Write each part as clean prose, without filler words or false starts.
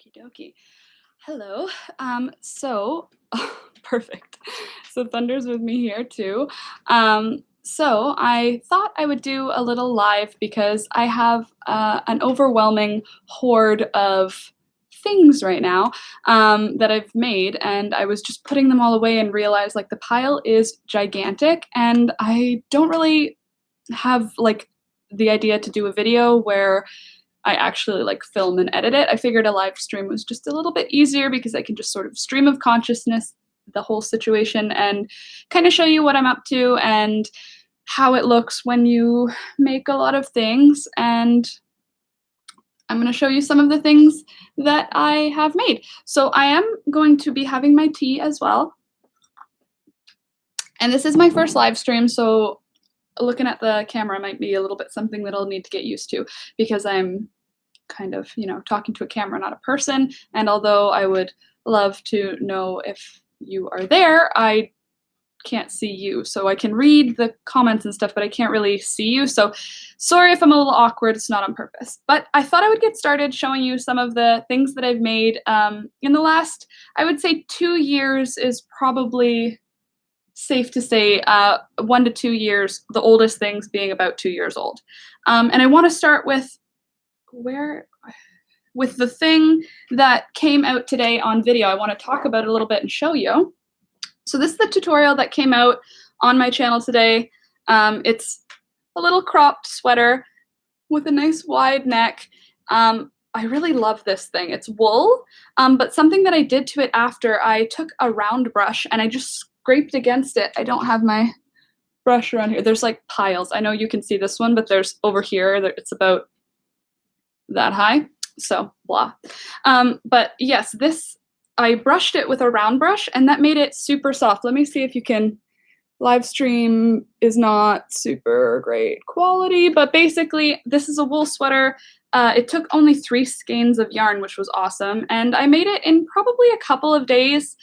Okie dokie. Hello. Perfect. So Thunder's with me here too. So I thought I would do a little live because I have an overwhelming horde of things right now that I've made, and I was just putting them all away and realized like the pile is gigantic, and I don't really have like the idea to do a video where I actually like film and edit it. I figured a live stream was just a little bit easier because I can just sort of stream of consciousness the whole situation and kind of show you what I'm up to and how it looks when you make a lot of things. And I'm going to show you some of the things that I have made. So I am going to be having my tea as well. And this is my first live stream, so looking at the camera might be a little bit something that I'll need to get used to because I'm kind of, talking to a camera, not a person. And although I would love to know if you are there, I can't see you. So I can read the comments and stuff, but I can't really see you. So sorry if I'm a little awkward, it's not on purpose. But I thought I would get started showing you some of the things that I've made in the last, I would say 2 years is probably safe to say 1 to 2 years, the oldest things being about 2 years old. And I want to start with the thing that came out today on video. I want to talk about it a little bit and show you. So this is the tutorial that came out on my channel today. It's a little cropped sweater with a nice wide neck. I really love this thing. It's wool, but something that I did to it after, I took a round brush and I just scraped against it. I don't have my brush around here. There's like piles. I know you can see this one, but there's over here, it's about that high. So blah. But yes, I brushed it with a round brush and that made it super soft. Let me see if you can. Live stream is not super great quality, but basically this is a wool sweater. It took only 3 skeins of yarn, which was awesome. And I made it in probably a couple of days.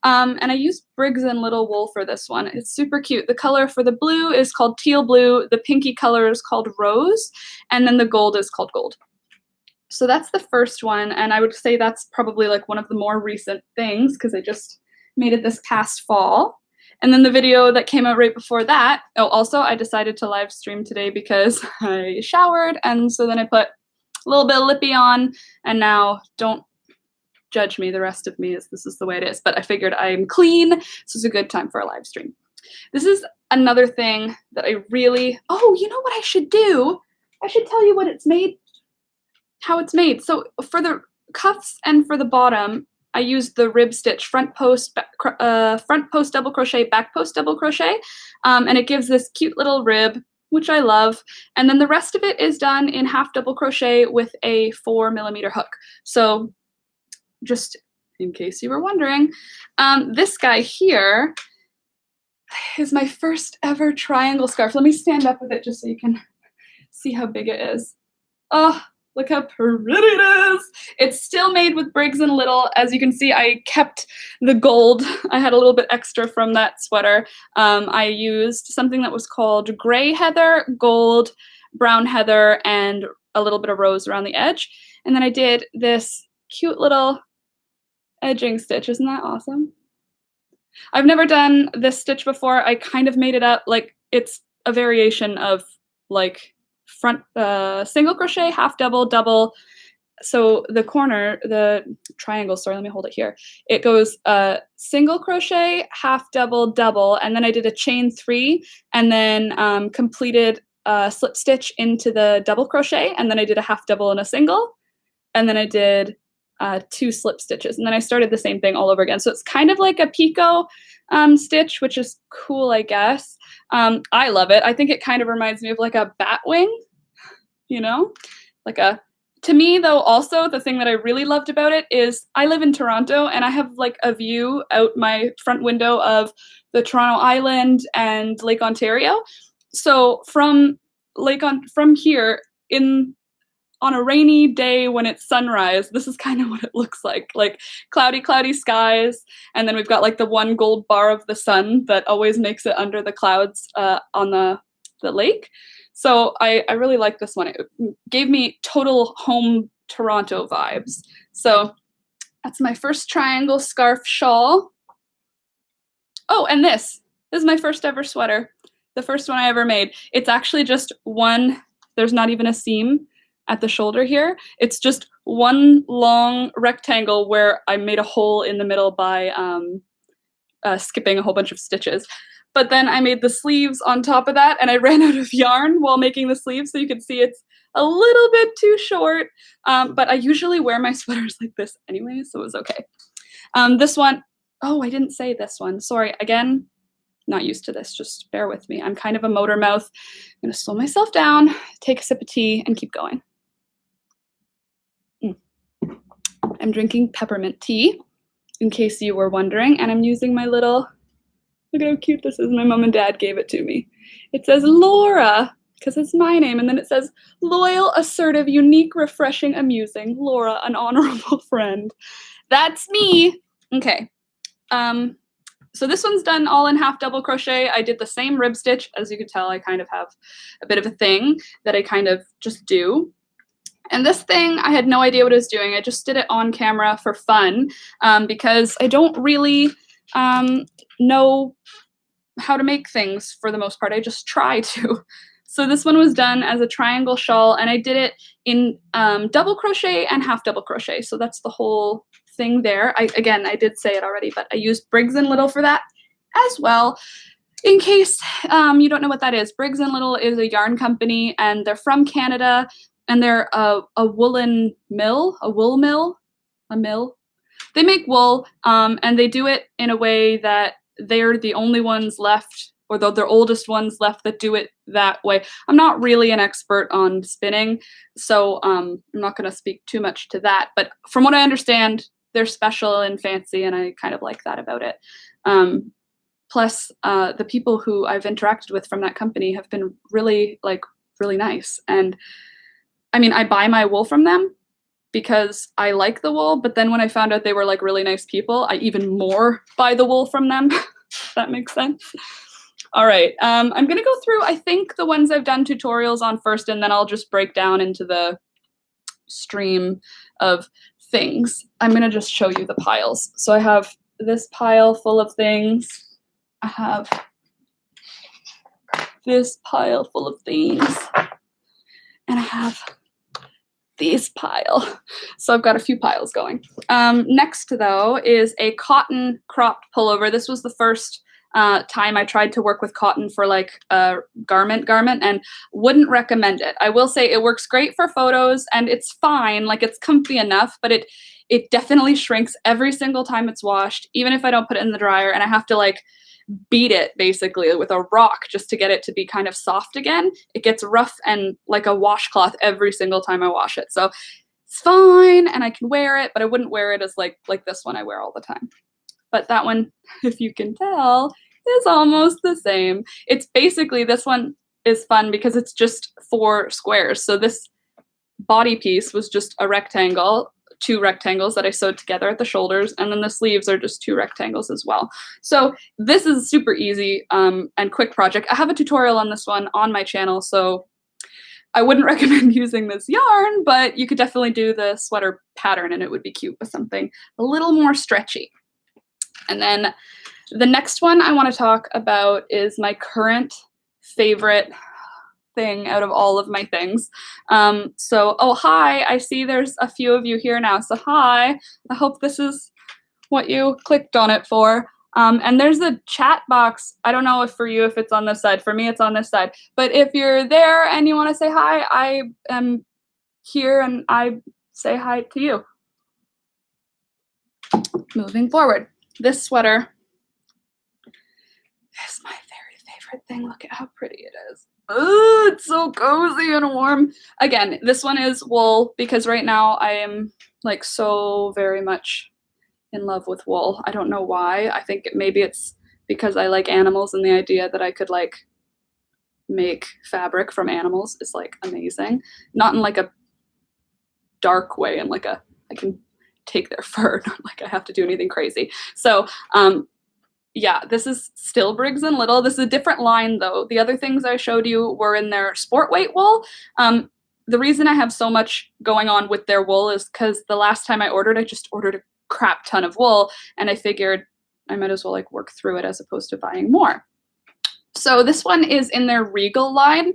And I used Briggs and Little wool for this one. It's super cute. The color for the blue is called teal blue. The pinky color is called rose. And then the gold is called gold. So that's the first one, and I would say that's probably like one of the more recent things because I just made it this past fall. And then the video that came out right before that, also I decided to live stream today because I showered, and so then I put a little bit of lippy on, and now don't judge me, the rest of me this is the way it is, but I figured I'm clean, so it's a good time for a live stream. This is another thing that I really, you know what I should do? I should tell you what it's made. How it's made. So for the cuffs and for the bottom, I used the rib stitch front post double crochet, back post double crochet, and it gives this cute little rib, which I love. And then the rest of it is done in half double crochet with a 4mm hook. So just in case you were wondering, this guy here is my first ever triangle scarf. Let me stand up with it just so you can see how big it is. Oh, look how pretty it is. It's still made with Briggs and Little. As you can see, I kept the gold. I had a little bit extra from that sweater. I used something that was called gray heather, gold, brown heather, and a little bit of rose around the edge. And then I did this cute little edging stitch. Isn't that awesome? I've never done this stitch before. I kind of made it up. Like, it's a variation of like front single crochet, half double, double. So the corner, the triangle, sorry, let me hold it here. It goes single crochet, half double, double, and then I did a chain 3 and then completed a slip stitch into the double crochet, and then I did a half double and a single, and then I did 2 slip stitches, and then I started the same thing all over again. So it's kind of like a picot stitch, which is cool, I guess. I love it. I think it kind of reminds me of like a bat wing, to me though, also the thing that I really loved about it is I live in Toronto and I have like a view out my front window of the Toronto Island and Lake Ontario. So from here on a rainy day when it's sunrise, this is kind of what it looks like cloudy skies. And then we've got like the one gold bar of the sun that always makes it under the clouds on the lake. So I really like this one. It gave me total home Toronto vibes. So That's my first triangle scarf shawl. Oh, and this is my first ever sweater. The first one I ever made. It's actually just one, there's not even a seam at the shoulder here. It's just one long rectangle where I made a hole in the middle by skipping a whole bunch of stitches. But then I made the sleeves on top of that, and I ran out of yarn while making the sleeves, so you can see it's a little bit too short, but I usually wear my sweaters like this anyway, so it was okay. This one, oh, I didn't say this one. Sorry, again, not used to this, just bear with me. I'm kind of a motor mouth. I'm gonna slow myself down, take a sip of tea, and keep going. I'm drinking peppermint tea, in case you were wondering, and I'm using my little, look at how cute this is. My mom and dad gave it to me. It says Laura, because it's my name, and then it says loyal, assertive, unique, refreshing, amusing, Laura, an honorable friend. That's me. Okay. So this one's done all in half double crochet. I did the same rib stitch. As you can tell, I kind of have a bit of a thing that I kind of just do. And this thing, I had no idea what I was doing. I just did it on camera for fun because I don't really know how to make things for the most part. I just try to. So this one was done as a triangle shawl, and I did it in double crochet and half double crochet. So that's the whole thing there. Again, I did say it already, but I used Briggs & Little for that as well. In case you don't know what that is, Briggs & Little is a yarn company, and they're from Canada, and they're a woolen mill, a wool mill, a mill. They make wool, and they do it in a way that they're the only ones left, or they're oldest ones left that do it that way. I'm not really an expert on spinning, so I'm not going to speak too much to that. But from what I understand, they're special and fancy, and I kind of like that about it. Plus, the people who I've interacted with from that company have been really nice. And I mean, I buy my wool from them because I like the wool, but then when I found out they were like really nice people, I even more buy the wool from them. If that makes sense. All right, I'm gonna go through, I think, the ones I've done tutorials on first, and then I'll just break down into the stream of things. I'm gonna just show you the piles. So I have this pile full of things. I have this pile full of things, and I have this pile. So I've got a few piles going. Next, though, is a cotton cropped pullover. This was the first time I tried to work with cotton for like a garment, and wouldn't recommend it. I will say it works great for photos, and it's fine, like it's comfy enough, but it definitely shrinks every single time it's washed, even if I don't put it in the dryer, and I have to like beat it basically with a rock just to get it to be kind of soft again. It gets rough and like a washcloth every single time I wash it. So it's fine, and I can wear it, but I wouldn't wear it as like this one I wear all the time. But that one, if you can tell, is almost the same. It's basically, this one is fun because it's just 4 squares. So this body piece was just a rectangle, 2 rectangles that I sewed together at the shoulders, and then the sleeves are just 2 rectangles as well. So this is a super easy and quick project. I have a tutorial on this one on my channel, so I wouldn't recommend using this yarn, but you could definitely do the sweater pattern, and it would be cute with something a little more stretchy. And then the next one I want to talk about is my current favorite thing out of all of my things. Oh, hi, I see there's a few of you here now. So hi, I hope this is what you clicked on it for. And there's a chat box. I don't know if for you, if it's on this side. For me, it's on this side. But if you're there and you want to say hi, I am here and I say hi to you. Moving forward. This sweater is my very favorite thing. Look at how pretty it is. Oh, it's so cozy and warm. Again, this one is wool because right now I am like so very much in love with wool. I don't know why. I think maybe it's because I like animals, and the idea that I could like make fabric from animals is like amazing. Not in like a dark way, and like I can take their fur, not like I have to do anything crazy. So yeah, this is still Briggs & Little. This is a different line though. The other things I showed you were in their sport weight wool. The reason I have so much going on with their wool is because the last time I ordered, I just ordered crap ton of wool, and I figured I might as well like work through it as opposed to buying more. So this one is in their Regal line,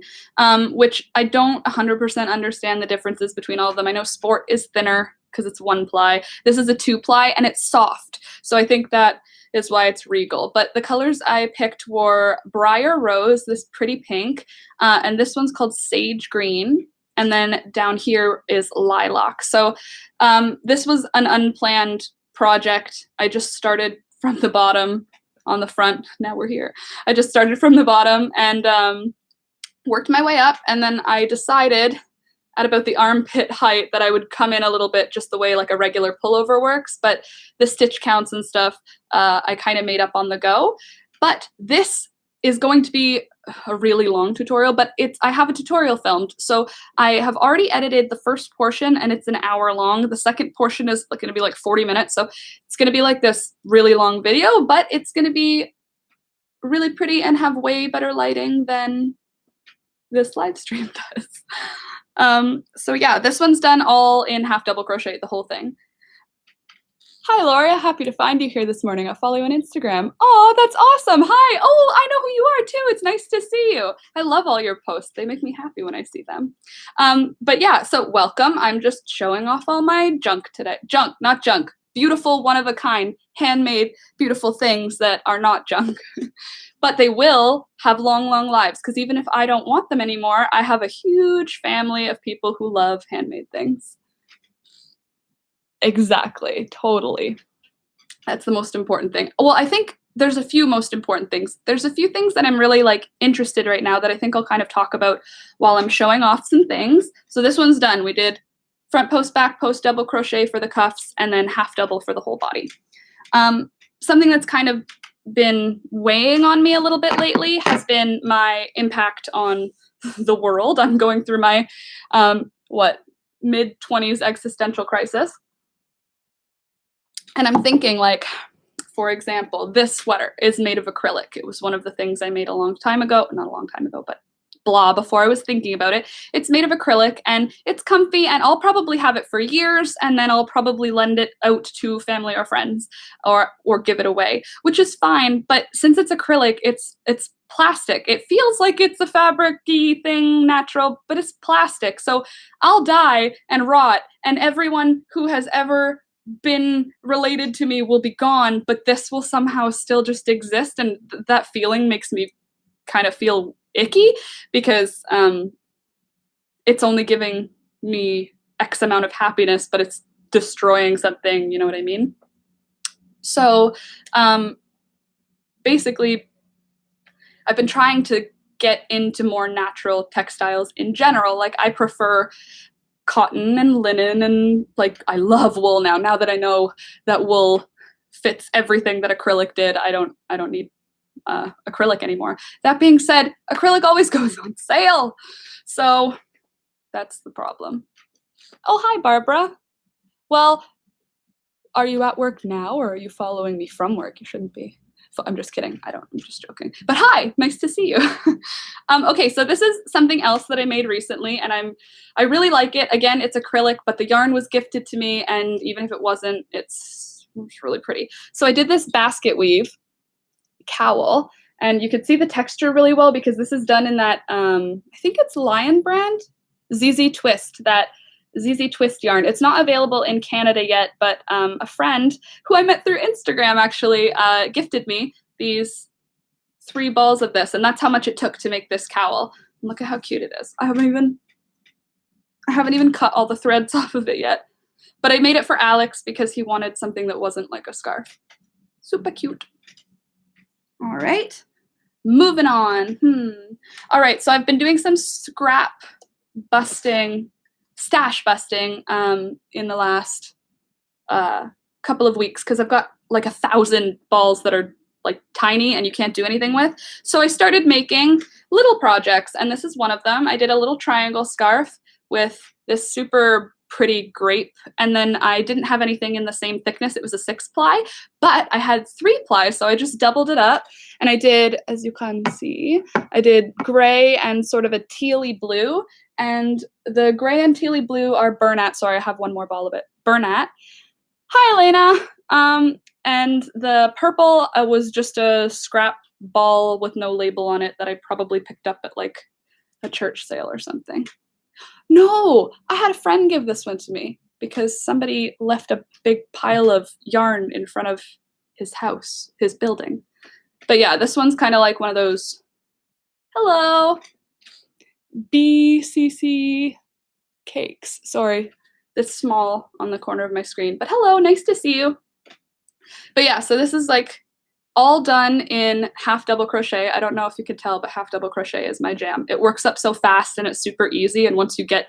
which I don't 100% understand the differences between all of them. I know Sport is thinner because it's 1-ply. This is a 2-ply and it's soft. So I think that is why it's Regal. But the colors I picked were Briar Rose, this pretty pink, and this one's called Sage Green. And then down here is Lilac. So this was an unplanned project. I just started from the bottom on the front. Now we're here. I just started from the bottom and worked my way up. And then I decided at about the armpit height that I would come in a little bit just the way like a regular pullover works. But the stitch counts and stuff, I kind of made up on the go. But this is going to be a really long tutorial, but I have a tutorial filmed. So I have already edited the first portion and it's an hour long. The second portion is going to be like 40 minutes. So it's going to be like this really long video, but it's going to be really pretty and have way better lighting than this live stream does. So yeah, this one's done all in half double crochet, the whole thing. Hi, Laura. Happy to find you here this morning. I'll follow you on Instagram. Oh, that's awesome. Hi. Oh, I know who you are too. It's nice to see you. I love all your posts. They make me happy when I see them. But yeah, so welcome. I'm just showing off all my junk today. Junk, not junk. Beautiful, one-of-a-kind, handmade, beautiful things that are not junk. But they will have long, long lives because even if I don't want them anymore, I have a huge family of people who love handmade things. Exactly, totally. That's the most important thing. Well, I think there's a few most important things. There's a few things that I'm really like interested right now that I think I'll kind of talk about while I'm showing off some things. So this one's done. We did front post, back post, double crochet for the cuffs, and then half double for the whole body. Something that's kind of been weighing on me a little bit lately has been my impact on the world. I'm going through my, mid-20s existential crisis. And I'm thinking like, for example, this sweater is made of acrylic. It was one of the things I made a long time ago, not a long time ago, but before I was thinking about it. It's made of acrylic and it's comfy and I'll probably have it for years and then I'll probably lend it out to family or friends or give it away, which is fine. But since it's acrylic, it's plastic. It feels like it's a fabric-y thing, natural, but it's plastic. So I'll die and rot and everyone who has ever been related to me will be gone, but this will somehow still just exist. And that feeling makes me kind of feel icky because it's only giving me X amount of happiness, but it's destroying something, you know what I mean? So basically, I've been trying to get into more natural textiles in general. Like I prefer cotton and linen and like I love wool now that I know that wool fits everything that acrylic did. I don't need acrylic anymore. That being said, acrylic always goes on sale, so that's the problem. Oh, hi Barbara. Well, are you at work now or are you following me from work? You shouldn't be. I'm just kidding. I'm just joking. But hi, nice to see you. Okay, so this is something else that I made recently, and I really like it. Again, it's acrylic, but the yarn was gifted to me, and even if it wasn't, it's really pretty. So I did this basket weave cowl, and you could see the texture really well because this is done in that, I think it's Lion brand, ZZ Twist, that ZZ Twist yarn. It's not available in Canada yet, but a friend who I met through Instagram actually gifted me these 3 balls of this, and that's how much it took to make this cowl. And look at how cute it is. I haven't even cut all the threads off of it yet, but I made it for Alex because he wanted something that wasn't like a scarf. Super cute. All right, moving on. All right, so I've been doing some scrap busting, stash busting in the last couple of weeks because I've got like 1,000 balls that are like tiny and you can't do anything with. So I started making little projects, and this is one of them. I did a little triangle scarf with this super pretty grape, and then I didn't have anything in the same thickness. It was a 6-ply, but I had 3-ply, so I just doubled it up, and I did, as you can see, I did gray and sort of a tealy blue, and the gray and tealy blue are Bonnet. Sorry, I have one more ball of it. Bonnet. Hi, Elena. And the purple was just a scrap ball with no label on it that I probably picked up at like a church sale or something. No, I had a friend give this one to me because somebody left a big pile of yarn in front of his house, his building. But yeah, this one's kind of like one of those, hello, BCC cakes. Sorry, it's small on the corner of my screen, but hello, nice to see you. But yeah, so this is like all done in half double crochet. I don't know if you could tell, but half double crochet is my jam. It works up so fast and it's super easy. And once you get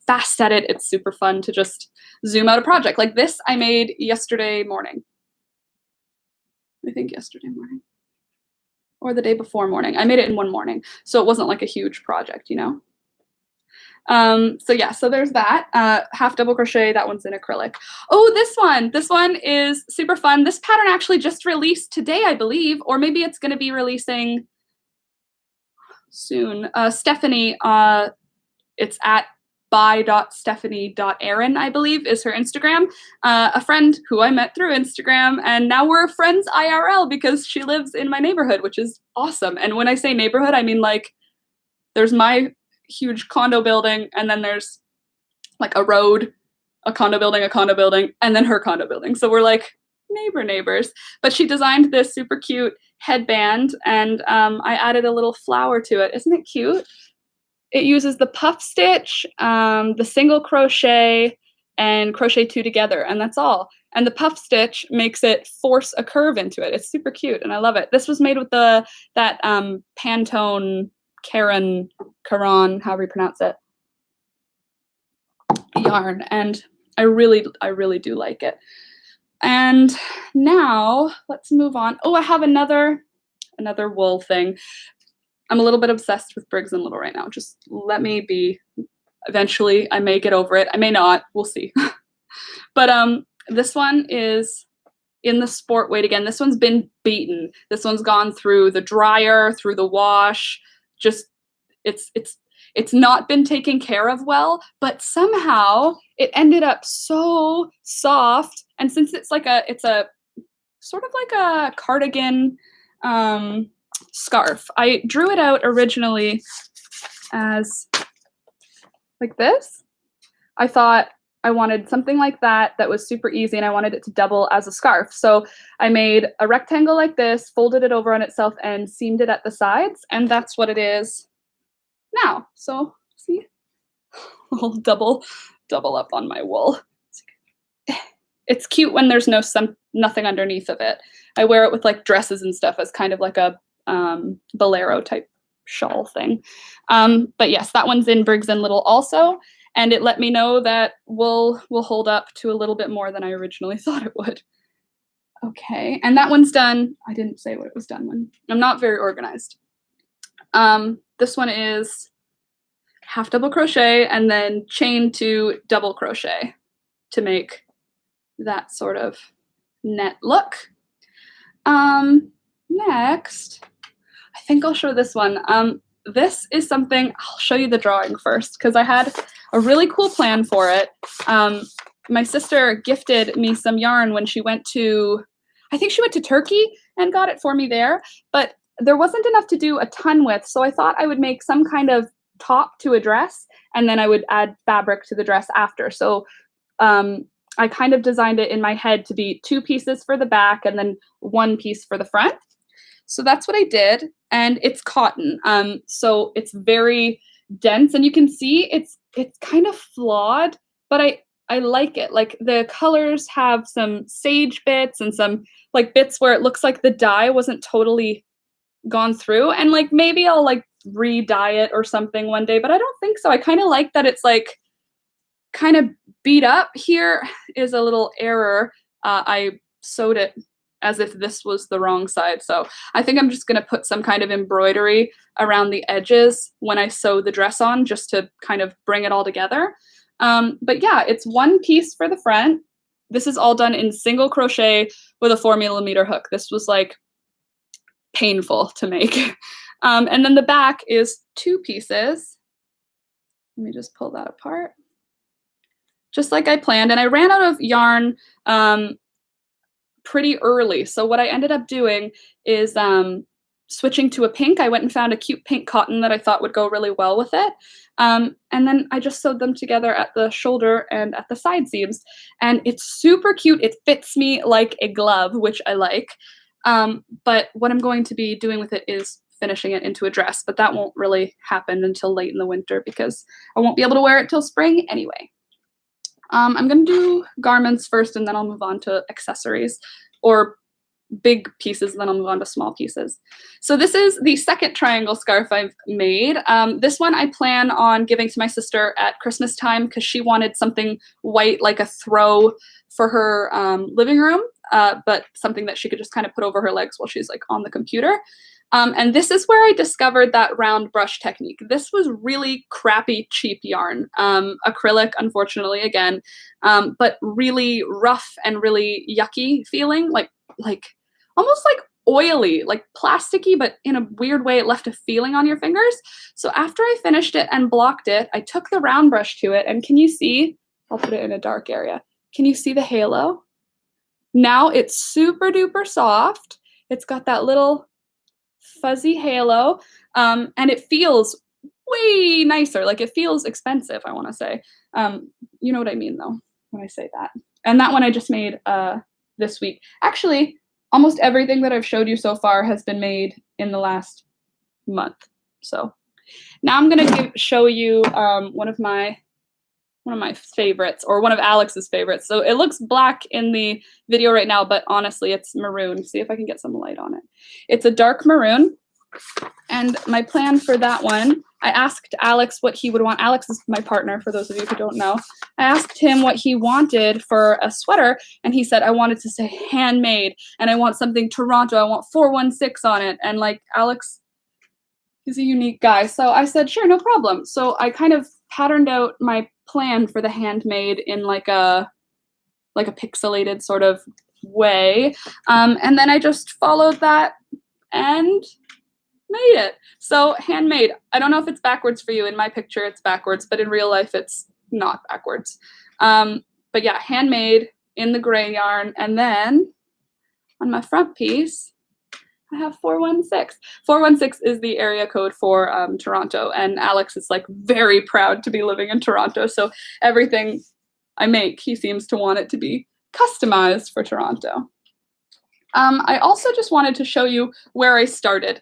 fast at it, it's super fun to just zoom out a project. Like this I made yesterday morning. I think yesterday morning. Or the day before morning. I made it in one morning. So it wasn't like a huge project, you know? So yeah, so there's that. Half double crochet, that one's in acrylic. Oh, this one is super fun. This pattern actually just released today, I believe, or maybe it's gonna be releasing soon. Stephanie, it's at by.stephanie.aaron, I believe, is her Instagram. A friend who I met through Instagram, and now we're friends IRL because she lives in my neighborhood, which is awesome. And when I say neighborhood, I mean like there's my huge condo building, and then there's like a road, a condo building, and then her condo building. So we're like neighbors. But she designed this super cute headband, and I added a little flower to it. Isn't it cute? It uses the puff stitch, the single crochet, and crochet two together, and that's all. And the puff stitch makes it force a curve into it. It's super cute, and I love it. This was made with that Pantone Caron, however you pronounce it, yarn, and I really do like it. And now let's move on. Oh, I have another wool thing. I'm a little bit obsessed with Briggs and Little right now. Just let me be. Eventually, I may get over it. I may not. We'll see. But this one is in the sport weight again. This one's been beaten. This one's gone through the dryer, through the wash. Just it's not been taken care of well, but somehow it ended up so soft. And since it's a sort of like a cardigan scarf, I drew it out originally as like this. I thought I wanted something like that was super easy, and I wanted it to double as a scarf. So I made a rectangle like this, folded it over on itself, and seamed it at the sides, and that's what it is now. So see, I'll double up on my wool. It's cute when there's nothing underneath of it. I wear it with like dresses and stuff as kind of like a bolero type shawl thing. But yes, that one's in Briggs and Little also, and it let me know that will hold up to a little bit more than I originally thought it would. Okay, and that one's done. I didn't say what it was done when. I'm not very organized. This one is half double crochet and then chain to double crochet to make that sort of net look. Next, I think I'll show this one. This is something, I'll show you the drawing first because I had a really cool plan for it. My sister gifted me some yarn when she went to, I think she went to Turkey and got it for me there, but there wasn't enough to do a ton with, so I thought I would make some kind of top to a dress, and then I would add fabric to the dress after. So I kind of designed it in my head to be 2 pieces for the back and then 1 piece for the front. So that's what I did, and it's cotton. So it's very dense, and you can see it's kind of flawed, but I like it. Like the colors have some sage bits and some like bits where it looks like the dye wasn't totally gone through, and like maybe I'll like re-dye it or something one day, but I don't think so. I kind of like that it's like kind of beat up. Here is a little error. I sewed it as if this was the wrong side, so I think I'm just going to put some kind of embroidery around the edges when I sew the dress on, just to kind of bring it all together. But yeah, it's 1 piece for the front. This is all done in single crochet with a 4mm hook. This was like painful to make. And then the back is 2 pieces. Let me just pull that apart. just like I planned. And I ran out of yarn pretty early. So what I ended up doing is switching to a pink. I went and found a cute pink cotton that I thought would go really well with it. And then I just sewed them together at the shoulder and at the side seams. And it's super cute. It fits me like a glove, which I like. But what I'm going to be doing with it is finishing it into a dress, but that won't really happen until late in the winter because I won't be able to wear it till spring anyway. I'm going to do garments first, and then I'll move on to accessories or big pieces, and then I'll move on to small pieces. So this is the second triangle scarf I've made. This one I plan on giving to my sister at Christmas time because she wanted something white, like a throw for her living room, but something that she could just kind of put over her legs while she's like on the computer. And this is where I discovered that round brush technique. This was really crappy, cheap yarn. Acrylic, unfortunately, again, but really rough and really yucky feeling, like almost like oily, like plasticky, but in a weird way it left a feeling on your fingers. So after I finished it and blocked it, I took the round brush to it, and can you see? I'll put it in a dark area. Can you see the halo? Now it's super duper soft. It's got that little fuzzy halo, and it feels way nicer. Like, it feels expensive, I want to say. You know what I mean, though, when I say that. And that one I just made this week. Actually, almost everything that I've showed you so far has been made in the last month. So now I'm gonna show you one of my favorites, or one of Alex's favorites. So it looks black in the video right now, but honestly, it's maroon. See if I can get some light on it. It's a dark maroon. And my plan for that one, I asked Alex what he would want. Alex is my partner, for those of you who don't know. I asked him what he wanted for a sweater, and he said, I wanted to say handmade, and I want something Toronto. I want 416 on it. And like, Alex, he's a unique guy. So I said, sure, no problem. So I kind of patterned out my plan for the handmade in like a pixelated sort of way. And then I just followed that and made it. So handmade, I don't know if it's backwards for you. In my picture, it's backwards, but in real life, it's not backwards. But yeah, handmade in the gray yarn. And then on my front piece, I have 416. 416 is the area code for Toronto, and Alex is like very proud to be living in Toronto. So everything I make, he seems to want it to be customized for Toronto. I also just wanted to show you where I started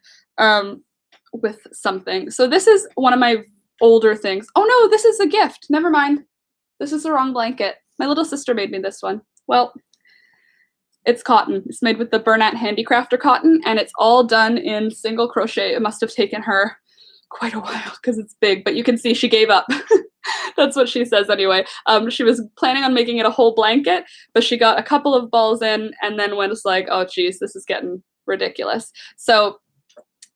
with something. So this is one of my older things. Oh no, this is a gift. Never mind. This is the wrong blanket. My little sister made me this one. Well, it's cotton. It's made with the Bonnet Handicrafter cotton, and it's all done in single crochet. It must have taken her quite a while because it's big, but you can see she gave up. That's what she says anyway. She was planning on making it a whole blanket, but she got a couple of balls in and then was like, oh geez, this is getting ridiculous. So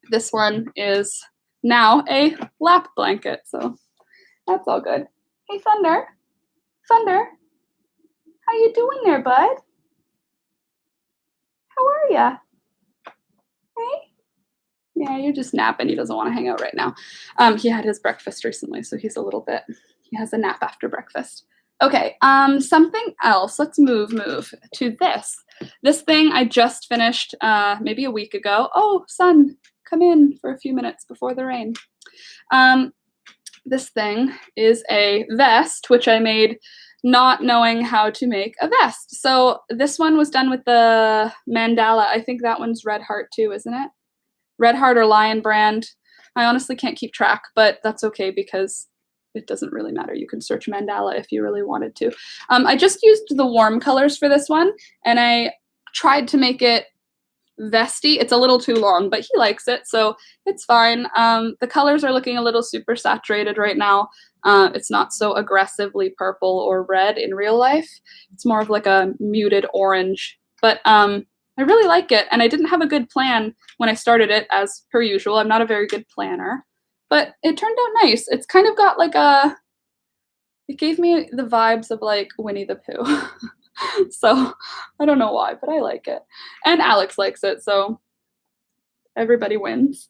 this one is now a lap blanket. So that's all good. Hey, Thunder. Thunder, how you doing there, bud? How are ya? Hey? Yeah, you're just napping. He doesn't want to hang out right now. He had his breakfast recently, so he's a little bit, he has a nap after breakfast. Okay, something else. Let's move to this. This thing I just finished maybe a week ago. Oh, sun, come in for a few minutes before the rain. This thing is a vest, which I made not knowing how to make a vest. So this one was done with the mandala. I think that one's Red Heart too, isn't it? Red Heart or Lion Brand. I honestly can't keep track, but that's okay because it doesn't really matter. You can search mandala if you really wanted to. I just used the warm colors for this one, and I tried to make it vesty. It's a little too long, but he likes it, so it's fine. The colors are looking a little super saturated right now. It's not so aggressively purple or red in real life. It's more of like a muted orange, but I really like it, and I didn't have a good plan when I started it, as per usual. I'm not a very good planner, but it turned out nice. It's kind of got like it gave me the vibes of like Winnie the Pooh. So I don't know why, but I like it. And Alex likes it, so everybody wins.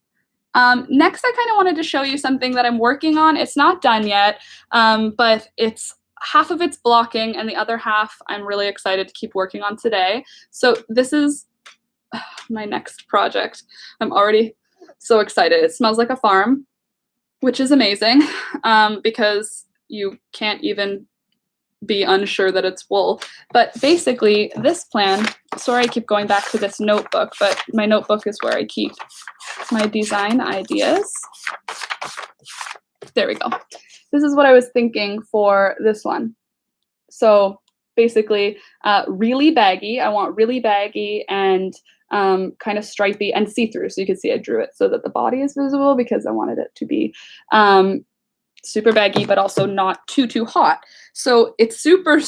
Next, I kind of wanted to show you something that I'm working on. It's not done yet, but it's half of it's blocking and the other half I'm really excited to keep working on today. So this is my next project. I'm already so excited. It smells like a farm, which is amazing because you can't even be unsure that it's wool. But basically this plan, sorry I keep going back to this notebook, but my notebook is where I keep my design ideas. There we go. This is what I was thinking for this one. So basically really baggy. I want really baggy and kind of stripy and see-through. So you can see I drew it so that the body is visible because I wanted it to be super baggy, but also not too hot. So it's super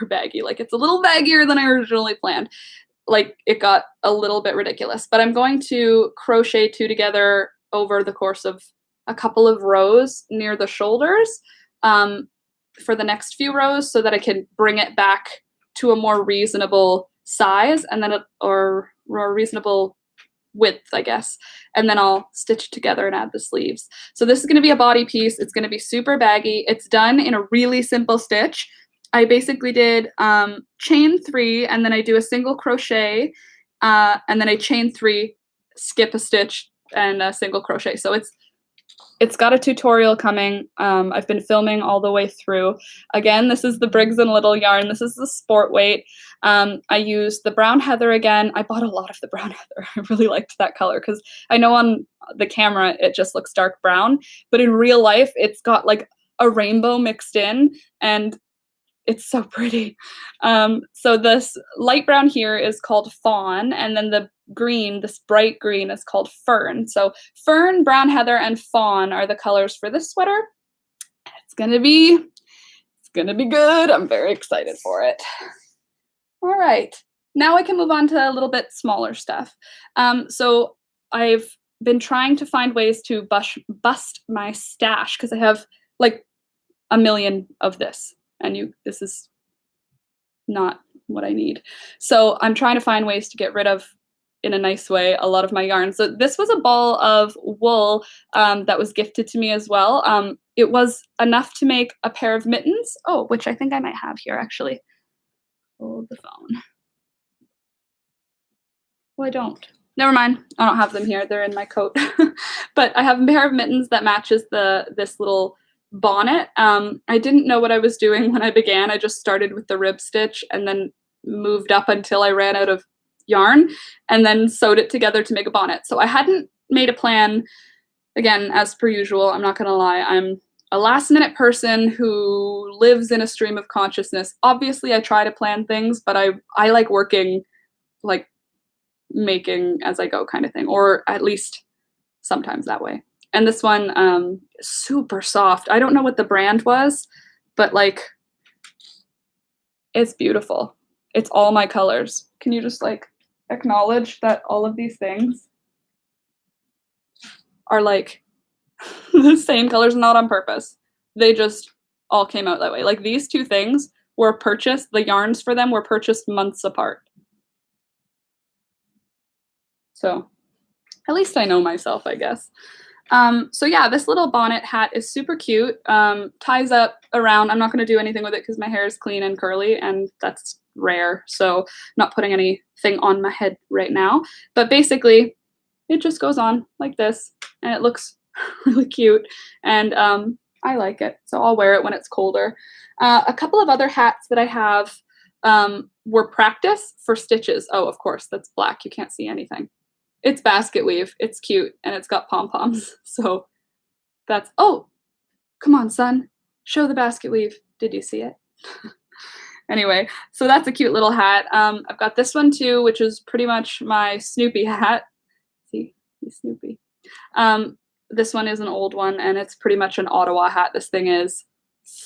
baggy. Like it's a little baggier than I originally planned. Like it got a little bit ridiculous, but I'm going to crochet 2 together over the course of a couple of rows near the shoulders for the next few rows so that I can bring it back to a more reasonable size and then or reasonable width, I guess, and then I'll stitch it together and add the sleeves. So this is going to be a body piece. It's going to be super baggy. It's done in a really simple stitch. I basically did chain 3 and then I do a single crochet and then I chain 3, skip a stitch and a single crochet. So it's got a tutorial coming. I've been filming all the way through. Again, this is the Briggs & Little yarn. This is the sport weight. I used the brown heather again. I bought a lot of the brown heather. I really liked that color because I know on the camera it just looks dark brown, but in real life it's got like a rainbow mixed in and it's so pretty. So this light brown here is called fawn, and then the green, this bright green, is called fern. So fern, brown heather, and fawn are the colors for this sweater. It's gonna be good. I'm very excited for it. All right, now I can move on to a little bit smaller stuff. So I've been trying to find ways to bust my stash because I have like a million of this. And this is not what I need. So I'm trying to find ways to get rid of, in a nice way, a lot of my yarn. So this was a ball of wool that was gifted to me as well. It was enough to make a pair of mittens. Oh, which I think I might have here actually. Hold the phone. Well, I don't. Never mind. I don't have them here. They're in my coat. But I have a pair of mittens that matches this little bonnet. I didn't know what I was doing when I began. I just started with the rib stitch and then moved up until I ran out of yarn and then sewed it together to make a bonnet. So I hadn't made a plan. Again, as per usual, I'm not gonna lie, I'm a last minute person who lives in a stream of consciousness. Obviously I try to plan things, but I like working, like making as I go kind of thing, or at least sometimes that way. And this one, super soft. I don't know what the brand was, but like, it's beautiful. It's all my colors. Can you just like acknowledge that all of these things are like the same colors, not on purpose. They just all came out that way. Like these 2 things were purchased, the yarns for them were purchased months apart. So at least I know myself, I guess. So yeah, this little bonnet hat is super cute. Ties up around. I'm not going to do anything with it because my hair is clean and curly, and that's rare. So I'm not putting anything on my head right now. But basically, it just goes on like this, and it looks really cute. And I like it, so I'll wear it when it's colder. A couple of other hats that I have were practice for stitches. Oh, of course, that's black. You can't see anything. It's basket weave. It's cute, and it's got pom-poms. So that's, oh, come on, son. Show the basket weave. Did you see it? Anyway, so that's a cute little hat. I've got this one too, which is pretty much my Snoopy hat. See, he's Snoopy. This one is an old one, and it's pretty much an Ottawa hat. This thing is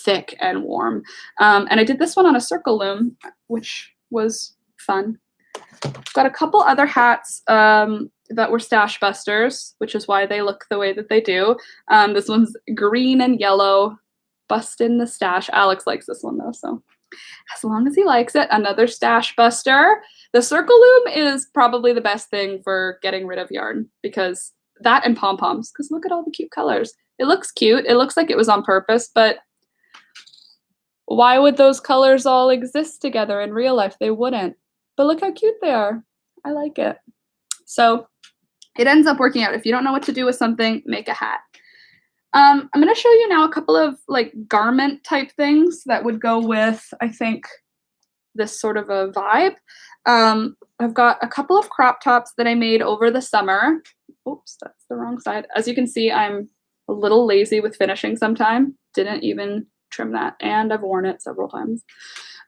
thick and warm. And I did this one on a circle loom, which was fun. Got a couple other hats that were stash busters, which is why they look the way that they do. This one's green and yellow, bust in the stash. Alex likes this one though, so as long as he likes it. Another stash buster. The circle loom is probably the best thing for getting rid of yarn, because that and pom-poms, because look at all the cute colors. It looks cute. It looks like it was on purpose, but why would those colors all exist together in real life? They wouldn't. But look how cute they are. I like it. So it ends up working out. If you don't know what to do with something, make a hat. I'm going to show you now a couple of like garment type things that would go with, I think, this sort of a vibe. I've got a couple of crop tops that I made over the summer. Oops, that's the wrong side. As you can see, I'm a little lazy with finishing sometime. Didn't even trim that, and I've worn it several times.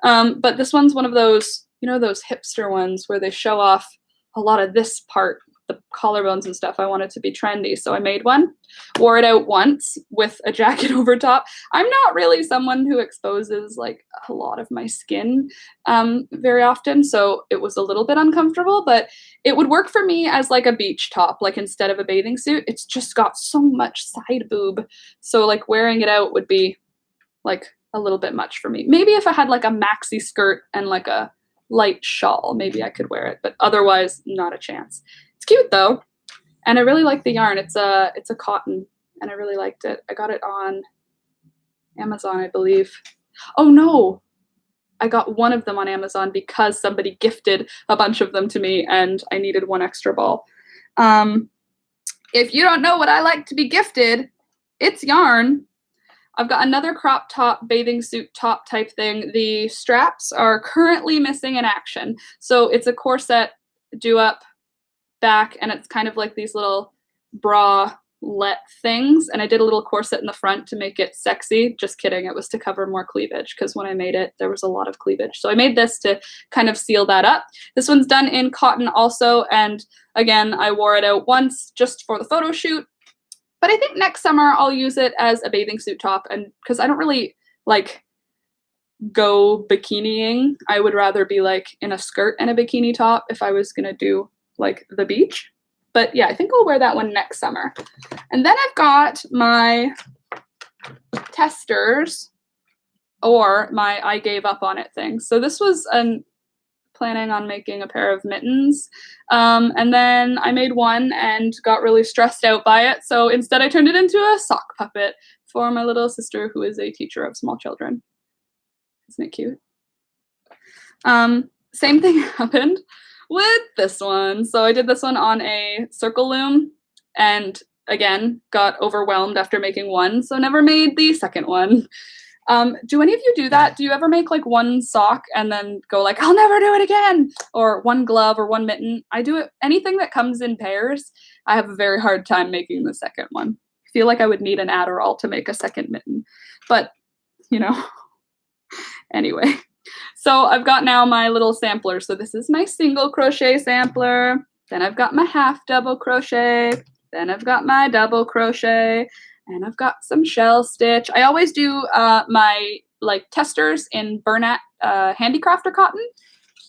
But this one's one of those, you know, those hipster ones where they show off a lot of this part, the collarbones and stuff. I wanted to be trendy, so I made one, wore it out once with a jacket over top. I'm not really someone who exposes like a lot of my skin very often, so it was a little bit uncomfortable, but it would work for me as like a beach top, like instead of a bathing suit. It's just got so much side boob, so like wearing it out would be like a little bit much for me. Maybe if I had like a maxi skirt and like a light shawl, maybe I could wear it, but otherwise not a chance. It's cute though, and I really like the yarn. It's a cotton, and I really liked it. I got it on Amazon, I believe. Oh no, I got one of them on Amazon because somebody gifted a bunch of them to me, and I needed one extra ball. If you don't know what I like to be gifted, it's yarn. I've got another crop top, bathing suit top type thing. The straps are currently missing in action. So it's a corset, do up, back, and it's kind of like these little bralette things. And I did a little corset in the front to make it sexy. Just kidding. It was to cover more cleavage because when I made it, there was a lot of cleavage. So I made this to kind of seal that up. This one's done in cotton also. And again, I wore it out once just for the photo shoot. But I think next summer I'll use it as a bathing suit top, and because I don't really like go bikiniing. I would rather be like in a skirt and a bikini top if I was gonna do like the beach. But yeah, I think I'll wear that one next summer. And then I've got my testers or my I gave up on it thing. So this was planning on making a pair of mittens. And then I made one and got really stressed out by it. So instead I turned it into a sock puppet for my little sister who is a teacher of small children. Isn't it cute? Same thing happened with this one. So I did this one on a circle loom and again got overwhelmed after making one. So never made the second one. Do any of you do that? Do you ever make like one sock and then go like, I'll never do it again? Or one glove or one mitten? I do it, anything that comes in pairs, I have a very hard time making the second one. I feel like I would need an Adderall to make a second mitten. But, you know, anyway. So I've got now my little sampler. So this is my single crochet sampler. Then I've got my half double crochet. Then I've got my double crochet. And I've got some shell stitch. I always do my like testers in Bonnet handicrafter cotton.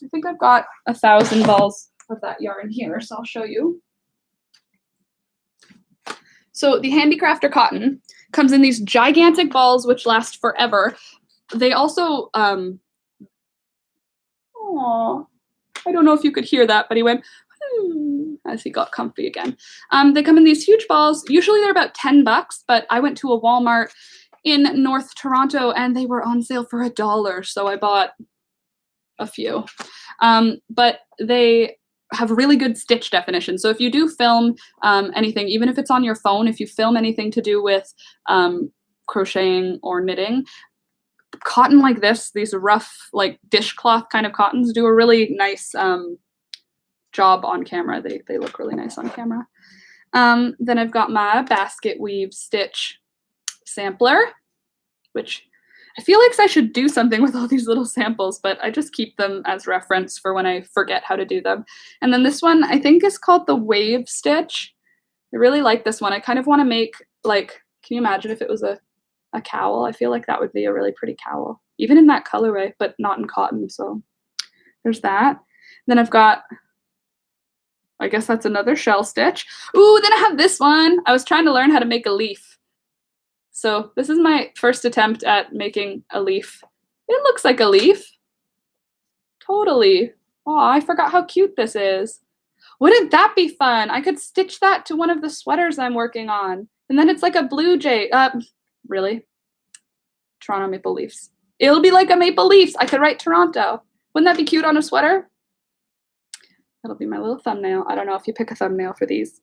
I think I've got 1,000 balls of that yarn here, so I'll show you. So the handicrafter cotton comes in these gigantic balls which last forever. They also, I don't know if you could hear that, but he went, as he got comfy again. They come in these huge balls. Usually they're about $10, but I went to a Walmart in North Toronto and they were on sale for $1. So I bought a few. But they have really good stitch definition. So if you do film anything, even if it's on your phone, if you film anything to do with crocheting or knitting, cotton like this, these rough like dishcloth kind of cottons do a really nice job on camera. They look really nice on camera. Then I've got my basket weave stitch sampler, which I feel like I should do something with all these little samples, but I just keep them as reference for when I forget how to do them. And then this one I think is called the wave stitch. I really like this one. I kind of want to make like, can you imagine if it was a cowl? I feel like that would be a really pretty cowl, even in that colorway, but not in cotton. So there's that. Then I've got, I guess that's another shell stitch. Ooh, then I have this one. I was trying to learn how to make a leaf. So this is my first attempt at making a leaf. It looks like a leaf. Totally. Oh, I forgot how cute this is. Wouldn't that be fun? I could stitch that to one of the sweaters I'm working on. And then it's like a blue jay. Really? Toronto Maple Leafs. It'll be like a Maple Leafs. I could write Toronto. Wouldn't that be cute on a sweater? That'll be my little thumbnail. I don't know if you pick a thumbnail for these.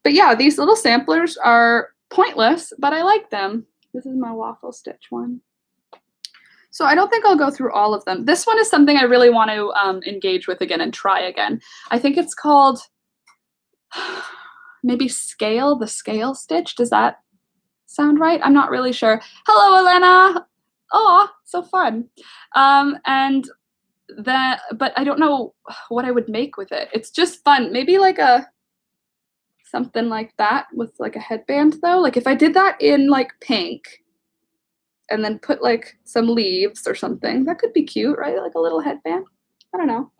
But yeah, these little samplers are pointless, but I like them. This is my waffle stitch one. So I don't think I'll go through all of them. This one is something I really want to engage with again and try again. I think it's called maybe the scale stitch. Does that sound right? I'm not really sure. Hello, Elena. Oh, so fun. But I don't know what I would make with it. It's just fun. Maybe like something like that with like a headband though. Like if I did that in like pink and then put like some leaves or something, that could be cute, right? Like a little headband. I don't know.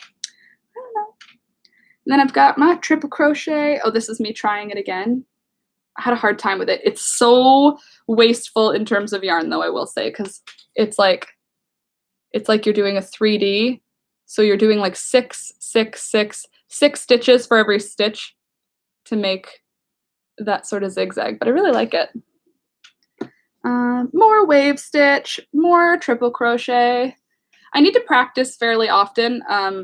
And then I've got my triple crochet. Oh, this is me trying it again. I had a hard time with it. It's so wasteful in terms of yarn though, I will say, because it's like you're doing a 3D. So you're doing like six stitches for every stitch to make that sort of zigzag, but I really like it. More wave stitch, more triple crochet. I need to practice fairly often,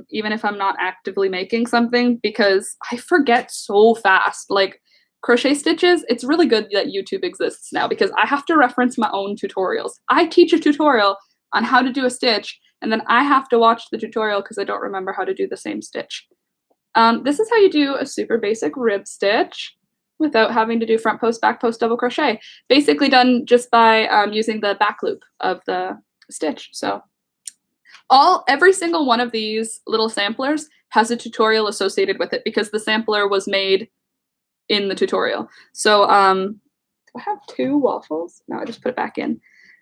even if I'm not actively making something, because I forget so fast. Like crochet stitches, it's really good that YouTube exists now because I have to reference my own tutorials. I teach a tutorial on how to do a stitch, and then I have to watch the tutorial because I don't remember how to do the same stitch. This is how you do a super basic rib stitch without having to do front post, back post, double crochet. Basically done just by using the back loop of the stitch. So every single one of these little samplers has a tutorial associated with it because the sampler was made in the tutorial. So do I have 2 waffles? No, I just put it back in.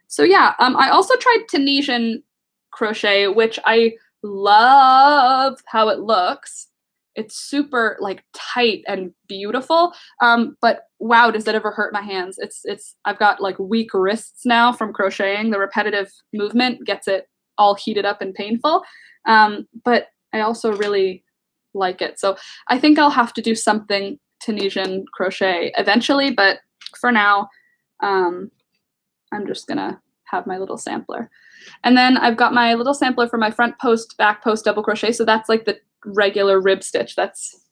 So yeah, I also tried Tunisian crochet, which I love how it looks. It's super like tight and beautiful. But wow, does that ever hurt my hands? I've got like weak wrists now from crocheting. The repetitive movement gets it all heated up and painful. But I also really like it. So I think I'll have to do something Tunisian crochet eventually, but for now, I'm just gonna have my little sampler. And then I've got my little sampler for my front post, back post, double crochet. So that's like the regular rib stitch. That's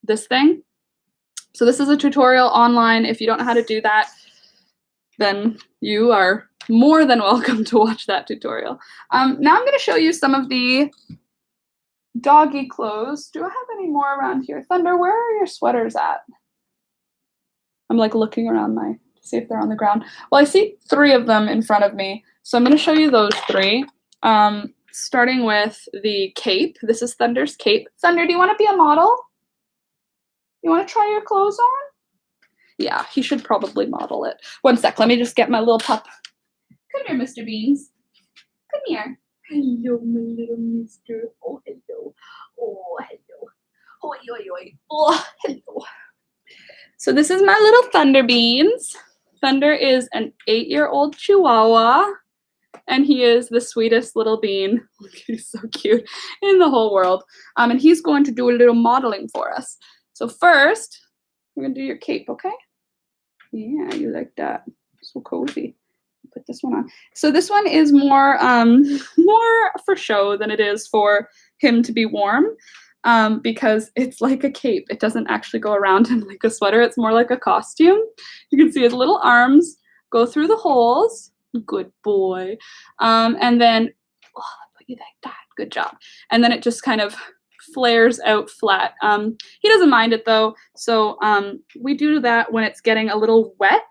this thing. So this is a tutorial online. If you don't know how to do that, then you are more than welcome to watch that tutorial. Now I'm going to show you some of the doggy clothes. Do I have any more around here? Thunder, where are your sweaters at? I'm like looking around to see if they're on the ground. Well, I see 3 of them in front of me. So I'm going to show you those 3. Starting with the cape. This is Thunder's cape. Thunder, do you want to be a model? You want to try your clothes on? Yeah, he should probably model it. One sec, let me just get my little pup. Come here, Mr. Beans. Come here. Hello, my little mister. Oh, hello. Oh, hello. Oi, oi, oi. Oh, hello. So this is my little Thunder Beans. Thunder is an 8-year-old Chihuahua, and he is the sweetest little bean. Look, he's so cute in the whole world. And he's going to do a little modeling for us. So first, we're going to do your cape, okay? Yeah, you like that. So cozy. Put this one on. So this one is more for show than it is for him to be warm, because it's like a cape. It doesn't actually go around him like a sweater. It's more like a costume. You can see his little arms go through the holes. Good boy. And then, oh, I'll put you like that. Good job. And then it just kind of flares out flat. He doesn't mind it though. So we do that when it's getting a little wet.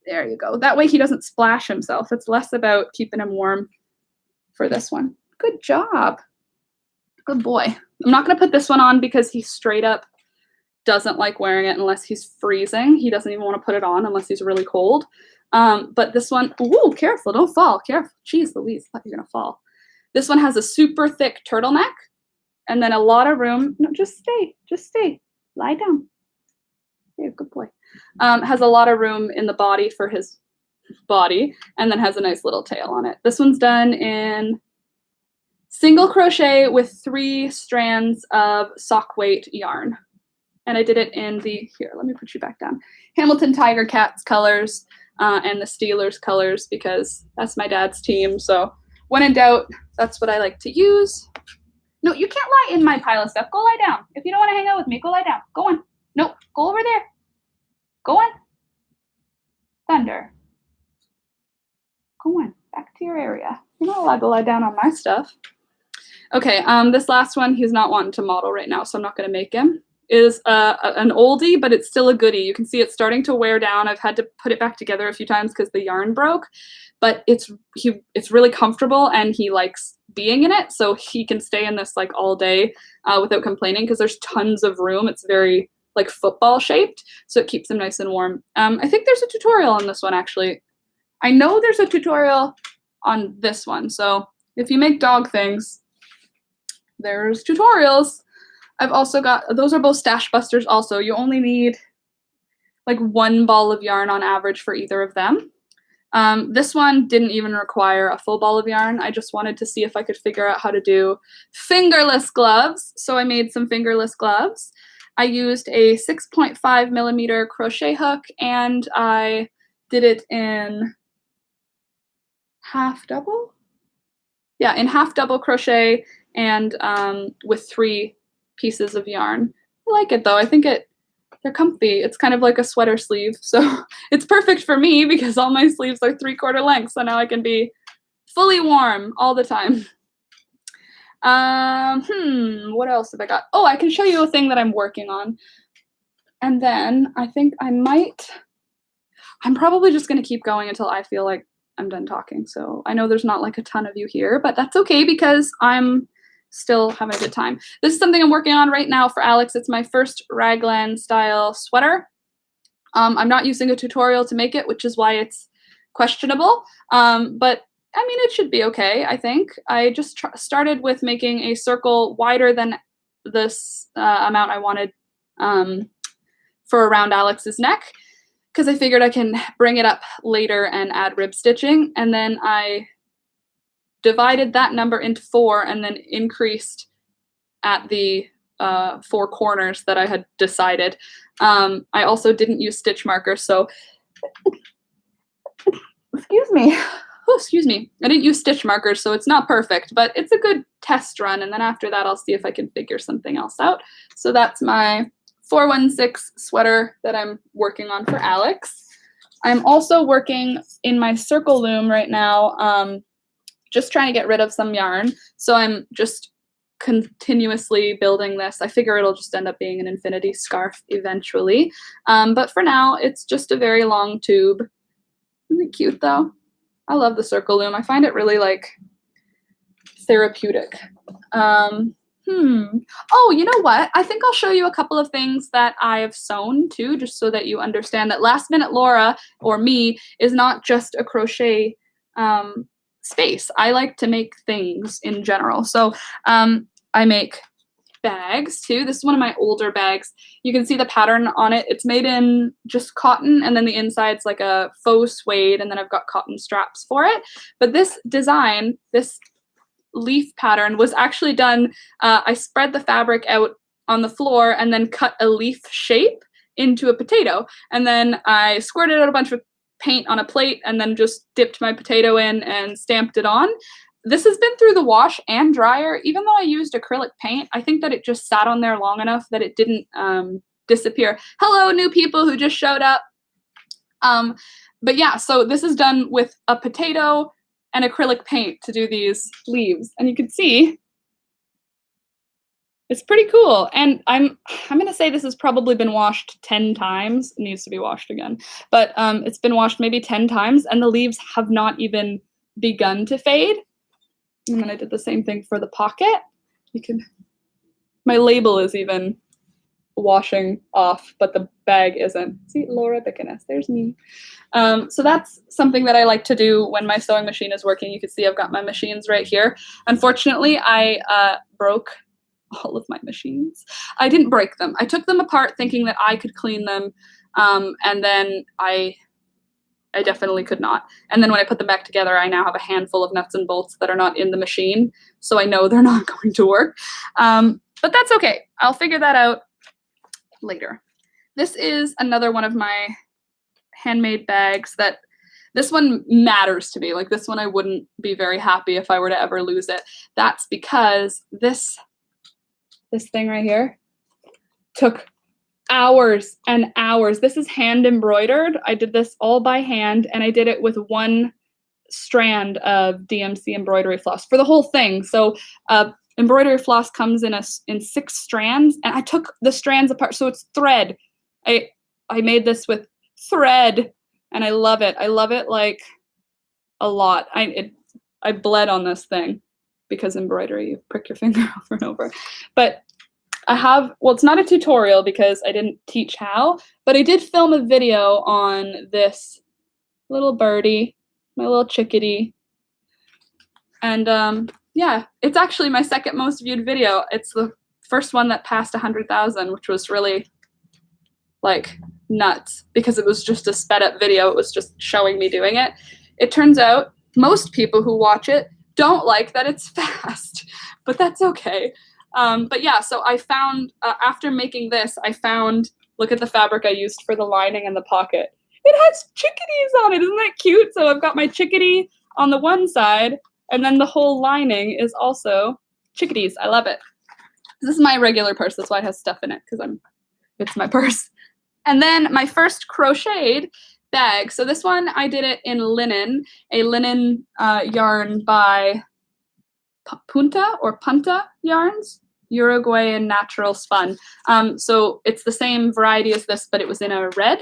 There you go. That way he doesn't splash himself. It's less about keeping him warm for this one. Good job. Good boy. I'm not going to put this one on because he straight up doesn't like wearing it unless he's freezing. He doesn't even want to put it on unless he's really cold. But this one, ooh, careful, don't fall. Careful. Jeez Louise, I thought you were going to fall. This one has a super thick turtleneck and then a lot of room. No, just stay. Lie down. Yeah, good boy. Has a lot of room in the body for his body, and then has a nice little tail on it. This one's done in single crochet with 3 strands of sock weight yarn. And I did it in the, here, let me put you back down, Hamilton Tiger Cats colors. and the Steelers colors because that's my dad's team. So when in doubt, that's what I like to use. No, you can't lie in my pile of stuff. Go lie down. If you don't want to hang out with me, go lie down. Go on. No, go over there. Go on. Thunder. Go on. Back to your area. You're not allowed to lie down on my stuff. Okay, this last one, he's not wanting to model right now, so I'm not going to make him. Is an oldie, but it's still a goodie. You can see it's starting to wear down. I've had to put it back together a few times because the yarn broke, but it's really comfortable and he likes being in it, so he can stay in this like all day without complaining because there's tons of room. It's very like football shaped, so it keeps him nice and warm. I think there's a tutorial on this one actually. I know there's a tutorial on this one, so if you make dog things, there's tutorials. I've also got, those are both stash busters also. You only need like 1 ball of yarn on average for either of them. This one didn't even require a full ball of yarn. I just wanted to see if I could figure out how to do fingerless gloves. So I made some fingerless gloves. I used a 6.5 millimeter crochet hook and I did it in half double? Yeah, in half double crochet and with 3 pieces of yarn. I like it though. I think they're comfy. It's kind of like a sweater sleeve, so it's perfect for me because all my sleeves are 3/4 length, so now I can be fully warm all the time. What else have I got? Oh, I can show you a thing that I'm working on. And then I think I'm probably just gonna keep going until I feel like I'm done talking. So I know there's not like a ton of you here, but that's okay because I'm still having a good time. This is something I'm working on right now for Alex. It's my first Raglan style sweater. I'm not using a tutorial to make it, which is why it's questionable. But I mean, it should be okay, I think. I just started with making a circle wider than this amount I wanted for around Alex's neck, because I figured I can bring it up later and add rib stitching. And then I divided that number into 4 and then increased at the 4 corners that I had decided. I also didn't use stitch markers, so excuse me. Oh, excuse me. I didn't use stitch markers, so it's not perfect, but it's a good test run, and then after that I'll see if I can figure something else out. So that's my 416 sweater that I'm working on for Alex. I'm also working in my circle loom right now, just trying to get rid of some yarn. So I'm just continuously building this. I figure it'll just end up being an infinity scarf eventually. But for now, it's just a very long tube. Isn't it cute though? I love the circle loom. I find it really like therapeutic. Oh, you know what? I think I'll show you a couple of things that I have sewn too, just so that you understand that Last Minute Laura, or me, is not just a crochet space. I like to make things in general. So I make bags too. This is one of my older bags. You can see the pattern on it. It's made in just cotton, and then the inside's like a faux suede, and then I've got cotton straps for it. But this design, this leaf pattern, was actually done, I spread the fabric out on the floor and then cut a leaf shape into a potato. And then I squirted out a bunch of paint on a plate and then just dipped my potato in and stamped it on. This has been through the wash and dryer. Even though I used acrylic paint, I think that it just sat on there long enough that it didn't disappear. Hello, new people who just showed up. But yeah, so this is done with a potato and acrylic paint to do these leaves. And you can see it's pretty cool. And I'm gonna say this has probably been washed 10 times. It needs to be washed again. But it's been washed maybe 10 times and the leaves have not even begun to fade. And then I did the same thing for the pocket. My label is even washing off, but the bag isn't. See, Laura Bickiness, there's me. So that's something that I like to do when my sewing machine is working. You can see I've got my machines right here. Unfortunately, I broke all of my machines. I didn't break them. I took them apart thinking that I could clean them, and then I definitely could not. And then when I put them back together, I now have a handful of nuts and bolts that are not in the machine, so I know they're not going to work. But that's okay. I'll figure that out later. This is another one of my handmade bags that This one matters to me. Like this one I wouldn't be very happy if I were to ever lose it. That's because this thing right here took hours and hours. This is hand embroidered. I did this all by hand, and I did it with one strand of DMC embroidery floss for the whole thing. So embroidery floss comes in 6 strands, and I took the strands apart. So it's thread. I made this with thread, and I love it. I love it like a lot. I bled on this thing because embroidery, you prick your finger over and over. But I have, well, it's not a tutorial because I didn't teach how, but I did film a video on this little birdie, my little chickadee. And yeah, it's actually my second most viewed video. It's the first one that passed 100,000, which was really like nuts because it was just a sped up video. It was just showing me doing it. It turns out most people who watch it don't like that it's fast, but that's okay. But yeah, so I found, after making this, I found, look at the fabric I used for the lining and the pocket. It has chickadees on it. Isn't that cute? So I've got my chickadee on the one side, and then the whole lining is also chickadees. I love it. This is my regular purse. That's why it has stuff in it, because it's my purse. And then my first crocheted bag. So this one, I did it in linen, a linen yarn by Punta Yarns, Uruguayan natural spun. So it's the same variety as this, but it was in a red.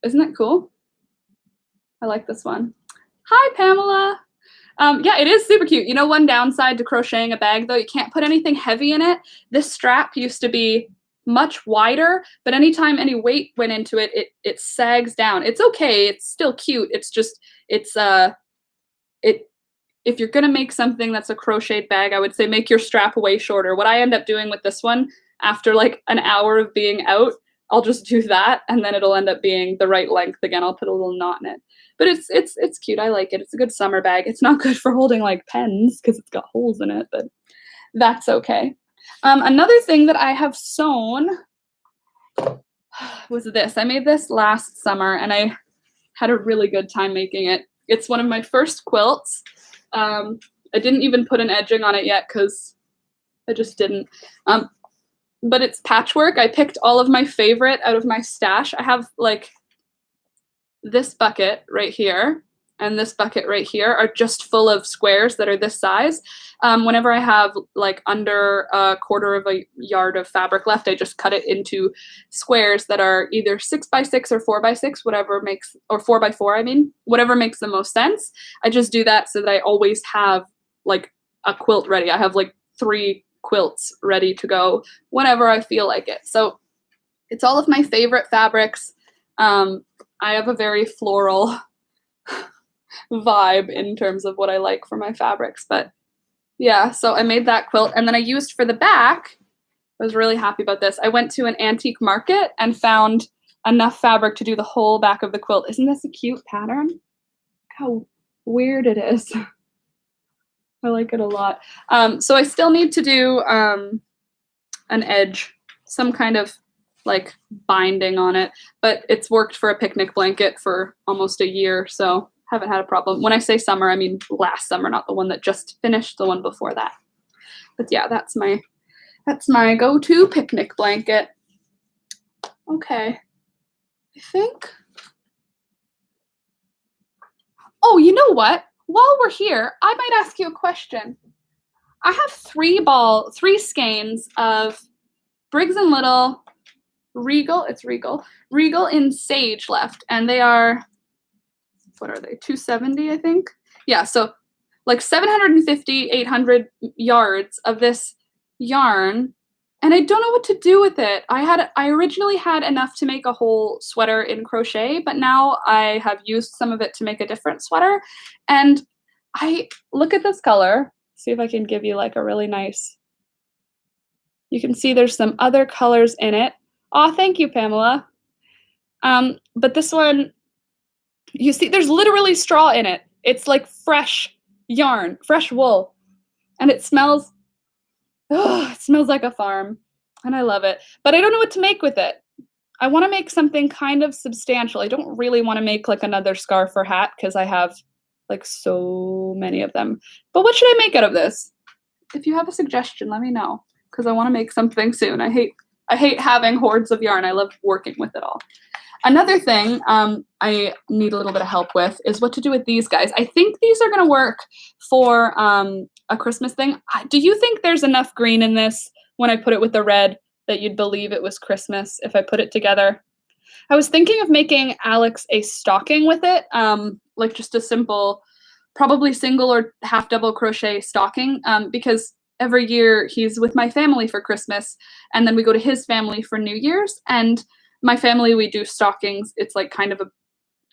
Isn't that cool? I like this one. Hi, Pamela. Yeah, it is super cute. You know, one downside to crocheting a bag, though, you can't put anything heavy in it. This strap used to be much wider, but anytime any weight went into it, it sags down. It's okay. It's still cute. It's just, if you're gonna make something that's a crocheted bag, I would say make your strap way shorter. What I end up doing with this one, after like an hour of being out, I'll just do that, and then it'll end up being the right length again. I'll put a little knot in it. But it's cute. I like it. It's a good summer bag. It's not good for holding like pens because it's got holes in it, but that's okay. Another thing that I have sewn was this. I made this last summer, and I had a really good time making it. It's one of my first quilts. I didn't even put an edging on it yet because I just didn't. But it's patchwork. I picked all of my favorite out of my stash. I have like this bucket right here and this bucket right here are just full of squares that are this size. Whenever I have like under a quarter of a yard of fabric left, I just cut it into squares that are either 6x6 or 4x6, whatever makes, or 4x4, I mean, whatever makes the most sense. I just do that so that I always have like a quilt ready. I have like 3 quilts ready to go whenever I feel like it. So it's all of my favorite fabrics. I have a very floral vibe in terms of what I like for my fabrics, but yeah, so I made that quilt, and then I used for the back, I was really happy about this. I went to an antique market and found enough fabric to do the whole back of the quilt. Isn't this a cute pattern? Look how weird it is. I like it a lot. So I still need to do an edge, some kind of like binding on it, but it's worked for a picnic blanket for almost a year, so haven't had a problem. When I say summer, I mean last summer, not the one that just finished, the one before that. But yeah, that's my go-to picnic blanket. Okay, I think. Oh, you know what? While we're here, I might ask you a question. I have 3 skeins of Briggs & Little Regal in Sage left, and they are, what are they, 270, I think? Yeah, so like 750, 800 yards of this yarn, and I don't know what to do with it. I originally had enough to make a whole sweater in crochet, but now I have used some of it to make a different sweater, and I look at this color, see if I can give you like a really nice, you can see there's some other colors in it. Oh, thank you, Pamela. But this one, you see, there's literally straw in it. It's like fresh yarn, fresh wool, and it smells like a farm, and I love it. But I don't know what to make with it. I want to make something kind of substantial. I don't really want to make like another scarf or hat because I have like so many of them. But what should I make out of this? If you have a suggestion, let me know because I want to make something soon. I hate having hordes of yarn. I love working with it all. Another thing I need a little bit of help with is what to do with these guys. I think these are going to work for a Christmas thing. Do you think there's enough green in this when I put it with the red that you'd believe it was Christmas if I put it together? I was thinking of making Alex a stocking with it, like just a simple, probably single or half double crochet stocking, because every year he's with my family for Christmas, and then we go to his family for New Year's, and my family, we do stockings. It's like kind of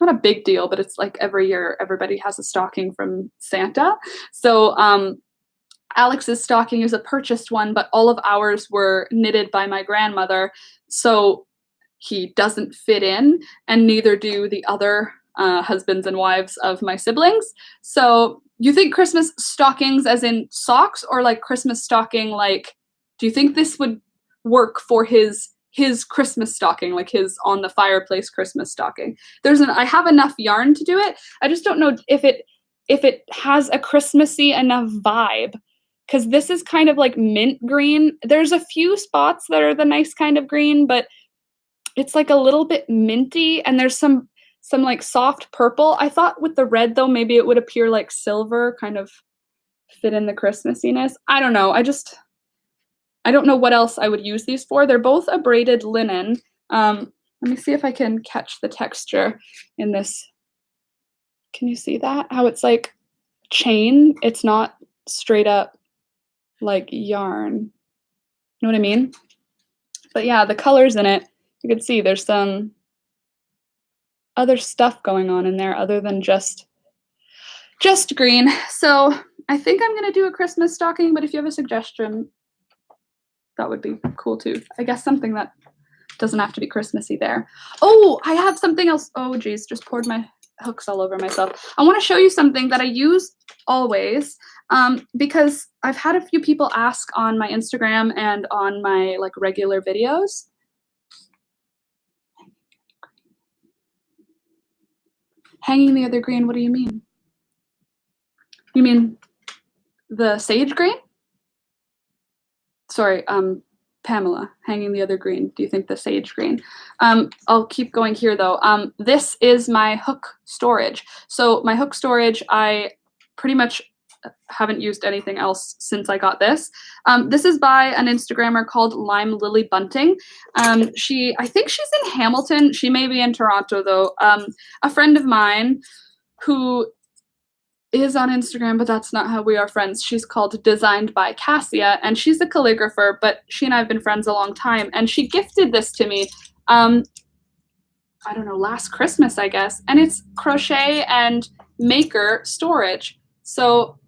not a big deal, but it's like every year everybody has a stocking from Santa. So Alex's stocking is a purchased one, but all of ours were knitted by my grandmother. So he doesn't fit in, and neither do the other husbands and wives of my siblings. So you think Christmas stockings as in socks, or like Christmas stocking, like, do you think this would work for his Christmas stocking, like his on the fireplace Christmas stocking? I have enough yarn to do it. I just don't know if it has a Christmassy enough vibe, because this is kind of like mint green. There's a few spots that are the nice kind of green, but it's like a little bit minty, and there's some like soft purple. I thought with the red though, maybe it would appear like silver, kind of fit in the Christmassiness. I don't know. I don't know what else I would use these for. They're both a braided linen. Let me see if I can catch the texture in this. Can you see that? How it's like chain? It's not straight up like yarn. You know what I mean? But yeah, the colors in it, you can see there's some other stuff going on in there other than just green. So I think I'm gonna do a Christmas stocking, but if you have a suggestion, that would be cool too. I guess something that doesn't have to be Christmassy there. Oh, I have something else. Oh geez, just poured my hooks all over myself. I want to show you something that I use always, because I've had a few people ask on my Instagram and on my like regular videos. Hanging the other green, what do you mean? You mean the sage green? Sorry, Pamela, hanging the other green. Do you think the sage green? I'll keep going here though. This is my hook storage. So my hook storage, I pretty much haven't used anything else since I got this. This is by an Instagrammer called Lime Lily Bunting. I think she's in Hamilton. She may be in Toronto though. A friend of mine who is on Instagram, but that's not how we are friends. She's called Designed by Cassia, and she's a calligrapher, but she and I have been friends a long time, and she gifted this to me, I don't know, last Christmas, I guess, and it's crochet and maker storage. So,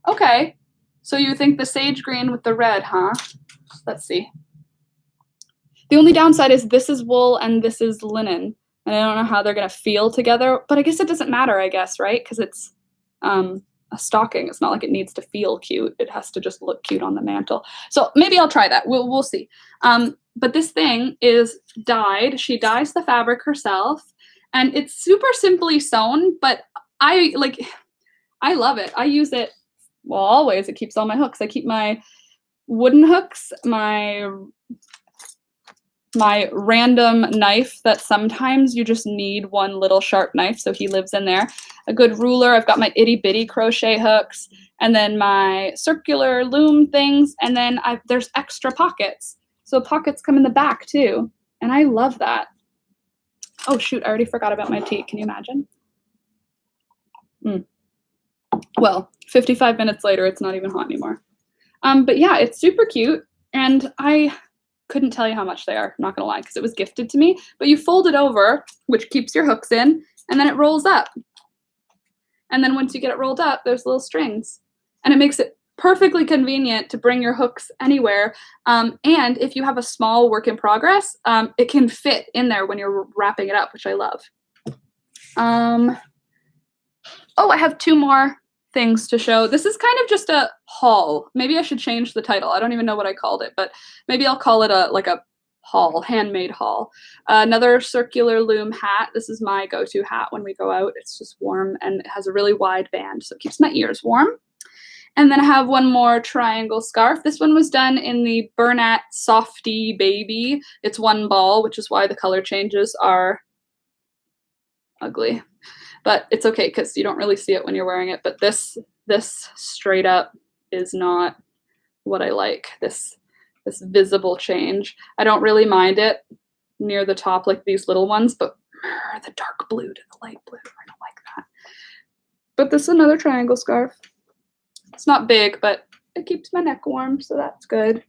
okay, so you think the sage green with the red, huh? Let's see. The only downside is this is wool and this is linen, and I don't know how they're gonna feel together, but I guess it doesn't matter, I guess, right? Because it's a stocking. It's not like it needs to feel cute. It has to just look cute on the mantle. So maybe I'll try that. We'll see. But this thing is dyed. She dyes the fabric herself, and it's super simply sewn, but I love it. I use it, well, always. It keeps all my hooks. I keep my wooden hooks, my random knife that sometimes you just need one little sharp knife, so he lives in there. A good ruler. I've got my itty bitty crochet hooks, and then my circular loom things, and then there's extra pockets. So pockets come in the back too, and I love that. Oh shoot, I already forgot about my tea. Can you imagine? Well, 55 minutes later, it's not even hot anymore. But yeah, it's super cute, and I couldn't tell you how much they are, not gonna lie, because it was gifted to me. But you fold it over, which keeps your hooks in, and then it rolls up. And then once you get it rolled up, there's little strings. And it makes it perfectly convenient to bring your hooks anywhere. And if you have a small work in progress, it can fit in there when you're wrapping it up, which I love. Oh, I have two more things to show. This is kind of just a haul. Maybe I should change the title. I don't even know what I called it, but maybe I'll call it a haul, handmade haul. Another circular loom hat. This is my go-to hat when we go out. It's just warm and it has a really wide band, so it keeps my ears warm. And then I have one more triangle scarf. This one was done in the Bonnet Softy Baby. It's one ball, which is why the color changes are ugly. But it's okay because you don't really see it when you're wearing it. But this straight up is not what I like. This visible change. I don't really mind it near the top like these little ones, but the dark blue to the light blue, I don't like that. But this is another triangle scarf. It's not big, but it keeps my neck warm, so that's good.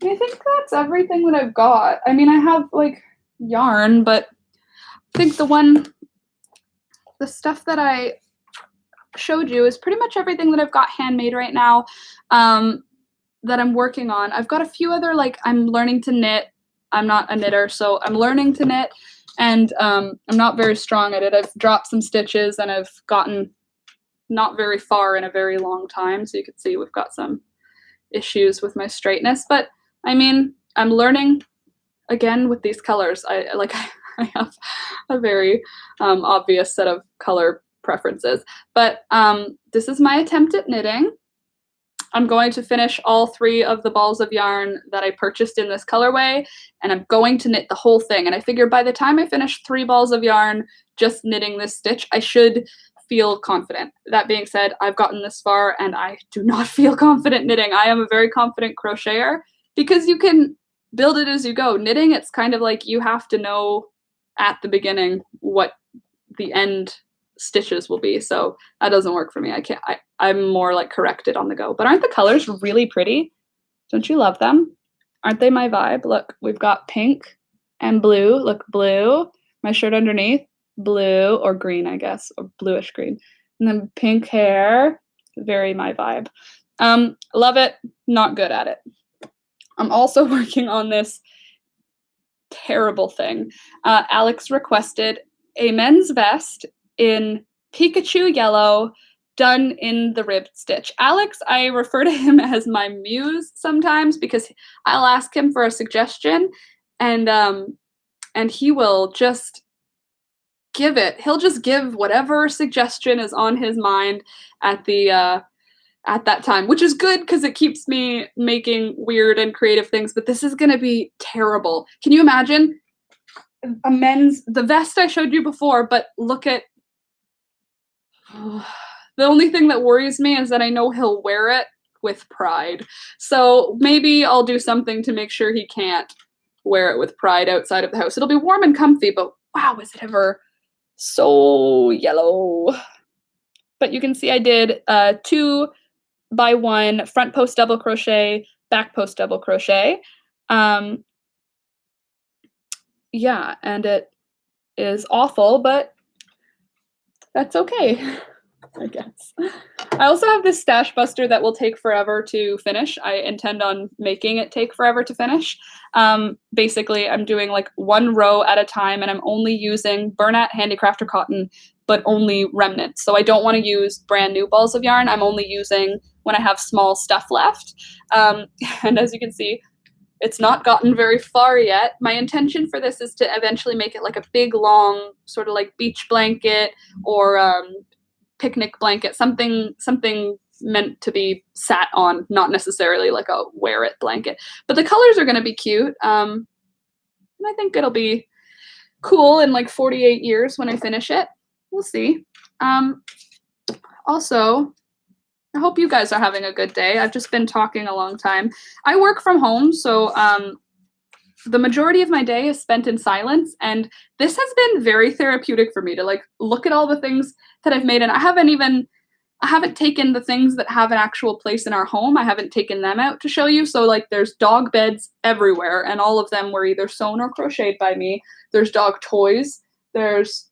And I think that's everything that I've got. I mean, I have like yarn, but I think the stuff that I showed you is pretty much everything that I've got handmade right now. That I'm working on. I've got a few other, like, I'm learning to knit. I'm not a knitter, so I'm learning to knit, and I'm not very strong at it. I've dropped some stitches and I've gotten not very far in a very long time, so you can see we've got some issues with my straightness, but I mean, I'm learning again with these colors. I have a very obvious set of color preferences, but this is my attempt at knitting. I'm going to finish all 3 of the balls of yarn that I purchased in this colorway, and I'm going to knit the whole thing. And I figure by the time I finish 3 balls of yarn just knitting this stitch, I should feel confident. That being said, I've gotten this far and I do not feel confident knitting. I am a very confident crocheter because you can build it as you go. Knitting, it's kind of like you have to know at the beginning what the end stitches will be, so that doesn't work for me. I'm more like corrected on the go. But aren't the colors really pretty? Don't you love them? Aren't they my vibe? Look, we've got pink and blue. Look, blue. My shirt underneath, blue or green, I guess, or bluish green. And then pink hair, very my vibe. Love it, not good at it. I'm also working on this terrible thing. Alex requested a men's vest in Pikachu yellow, done in the ribbed stitch. Alex, I refer to him as my muse sometimes because I'll ask him for a suggestion, and he will just give it. He'll just give whatever suggestion is on his mind at that time, which is good because it keeps me making weird and creative things. But this is gonna be terrible. Can you imagine the vest I showed you before? But look at. The only thing that worries me is that I know he'll wear it with pride. So maybe I'll do something to make sure he can't wear it with pride outside of the house. It'll be warm and comfy, but wow, is it ever so yellow. But you can see I did 2 by 1 front post double crochet, back post double crochet. Yeah, and it is awful, but that's okay, I guess. I also have this stash buster that will take forever to finish. I intend on making it take forever to finish. Basically, I'm doing like 1 row at a time, and I'm only using Bonnet Handicrafter cotton, but only remnants. So I don't want to use brand new balls of yarn. I'm only using when I have small stuff left. And as you can see, it's not gotten very far yet. My intention for this is to eventually make it like a big, long, sort of like beach blanket or picnic blanket, something meant to be sat on, not necessarily like a wear it blanket. But the colors are going to be cute. And I think it'll be cool in like 48 years when I finish it. We'll see. Also, I hope you guys are having a good day. I've just been talking a long time. I work from home, so the majority of my day is spent in silence, and this has been very therapeutic for me to like look at all the things that I've made, and I haven't taken the things that have an actual place in our home. I haven't taken them out to show you. So like there's dog beds everywhere, and all of them were either sewn or crocheted by me. There's dog toys. There's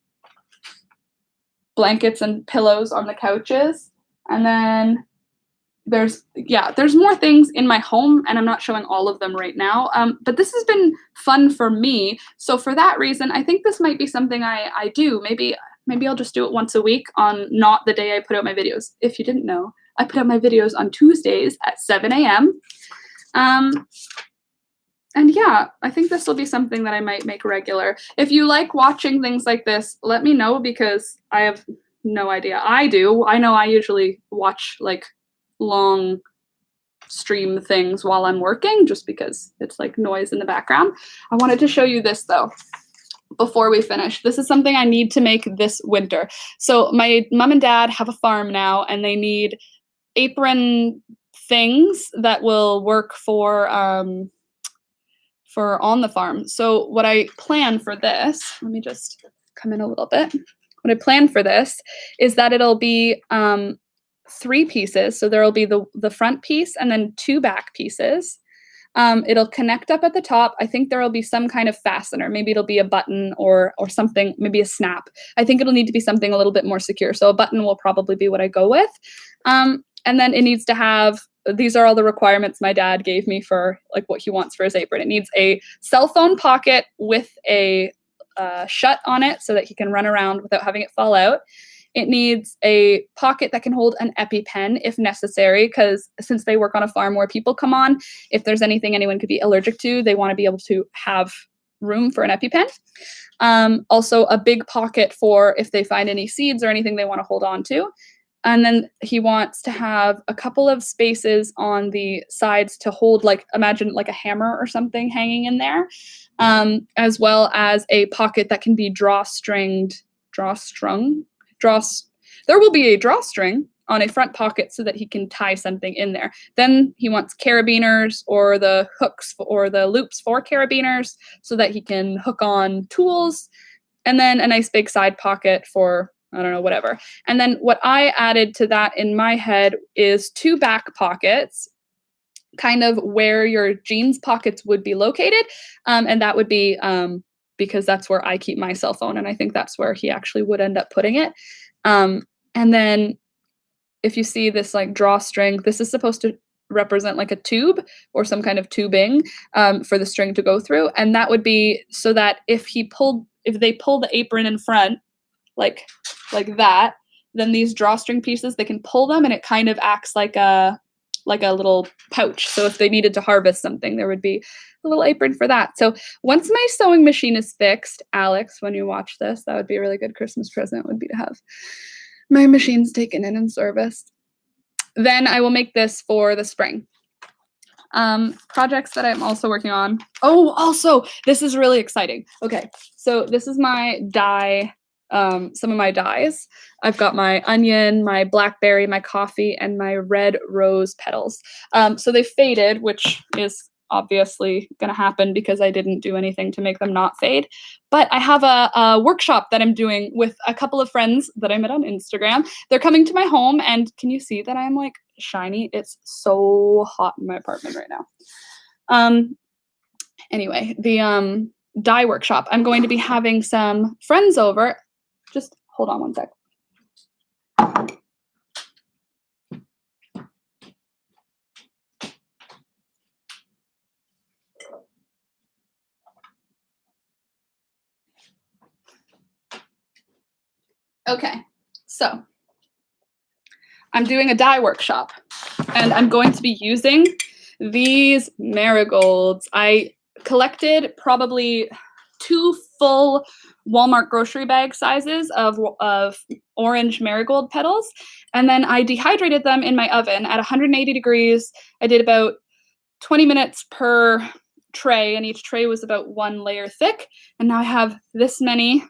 blankets and pillows on the couches. And then there's more things in my home, and I'm not showing all of them right now. But this has been fun for me. So for that reason, I think this might be something I do. Maybe I'll just do it once a week on not the day I put out my videos. If you didn't know, I put out my videos on Tuesdays at 7 a.m. And yeah, I think this will be something that I might make regular. If you like watching things like this, let me know because I have no idea. I do. I know I usually watch like long stream things while I'm working just because it's like noise in the background. I wanted to show you this though before we finish. This is something I need to make this winter. So my mom and dad have a farm now and they need apron things that will work for on the farm. So what I plan for this, let me just come in a little bit. What I plan for this is that it'll be 3 pieces. So there'll be the front piece and then 2 back pieces. It'll connect up at the top. I think there will be some kind of fastener. Maybe it'll be a button or something, maybe a snap. I think it'll need to be something a little bit more secure. So a button will probably be what I go with. And then it needs to have, these are all the requirements my dad gave me for like what he wants for his apron. It needs a cell phone pocket with a shut on it so that he can run around without having it fall out. It needs a pocket that can hold an EpiPen if necessary, because since they work on a farm where people come on, if there's anything anyone could be allergic to, they want to be able to have room for an EpiPen. Also a big pocket for if they find any seeds or anything they want to hold on to. And then he wants to have a couple of spaces on the sides to hold, like, imagine like a hammer or something hanging in there, as well as a pocket that can be drawstrung. There will be a drawstring on a front pocket so that he can tie something in there. Then he wants carabiners or the hooks or the loops for carabiners so that he can hook on tools. And then a nice big side pocket for, I don't know, whatever. And then what I added to that in my head is 2 back pockets, kind of where your jeans pockets would be located. And that would be because that's where I keep my cell phone. And I think that's where he actually would end up putting it. And then if you see this like drawstring, this is supposed to represent like a tube or some kind of tubing for the string to go through. And that would be so that if they pull the apron in front, like that, then these drawstring pieces, they can pull them and it kind of acts like a little pouch. So if they needed to harvest something, there would be a little apron for that. So once my sewing machine is fixed, Alex, when you watch this, that would be a really good Christmas present, would be to have my machines taken in and serviced. Then I will make this for the spring. Projects that I'm also working on. Oh, also, this is really exciting. Okay, so this is my die, some of my dies. I've got my onion, my blackberry, my coffee, and my red rose petals. So they faded, which is obviously going to happen because I didn't do anything to make them not fade. But I have a workshop that I'm doing with a couple of friends that I met on Instagram. They're coming to my home, and can you see that I'm like shiny? It's so hot in my apartment right now. Anyway, the dye workshop, I'm going to be having some friends over. Just hold on one sec. Okay, so I'm doing a dye workshop and I'm going to be using these marigolds. I collected probably 2 full Walmart grocery bag sizes of orange marigold petals, and then I dehydrated them in my oven at 180 degrees. I did about 20 minutes per tray, and each tray was about 1 layer thick, and now I have this many,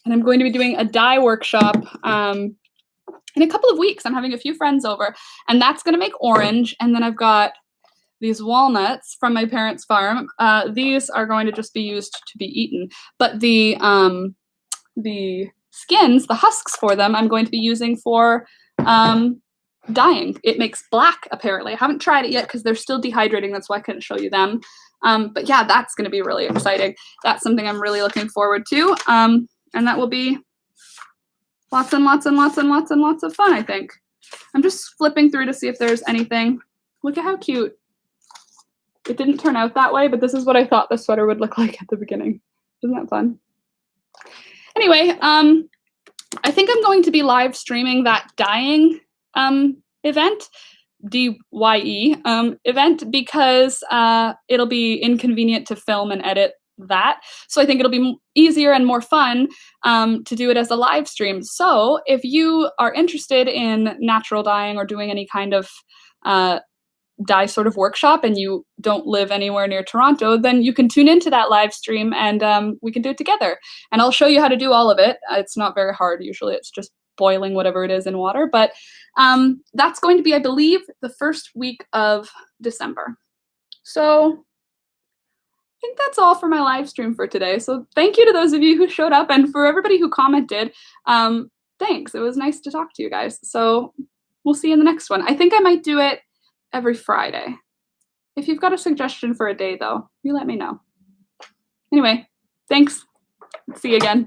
and I'm going to be doing a dye workshop in a couple of weeks. I'm having a few friends over, and that's going to make orange, and then I've got these walnuts from my parents' farm. These are going to just be used to be eaten, but the skins, the husks for them, I'm going to be using for dyeing. It makes black, apparently. I haven't tried it yet because they're still dehydrating. That's why I couldn't show you them. But yeah, that's going to be really exciting. That's something I'm really looking forward to. And that will be lots and lots and lots and lots and lots of fun, I think. I'm just flipping through to see if there's anything. Look at how cute. It didn't turn out that way, but this is what I thought the sweater would look like at the beginning. Isn't that fun? Anyway, I think I'm going to be live streaming that dyeing event DYE event because it'll be inconvenient to film and edit that. So I think it'll be easier and more fun to do it as a live stream. So if you are interested in natural dyeing or doing any kind of dye sort of workshop and you don't live anywhere near Toronto, then you can tune into that live stream and we can do it together. And I'll show you how to do all of it. It's not very hard. Usually it's just boiling whatever it is in water, but that's going to be, I believe, the first week of December. So I think that's all for my live stream for today. So thank you to those of you who showed up, and for everybody who commented, thanks. It was nice to talk to you guys. So we'll see you in the next one. I think I might do it every Friday. If you've got a suggestion for a day, though, you let me know. Anyway, thanks. See you again.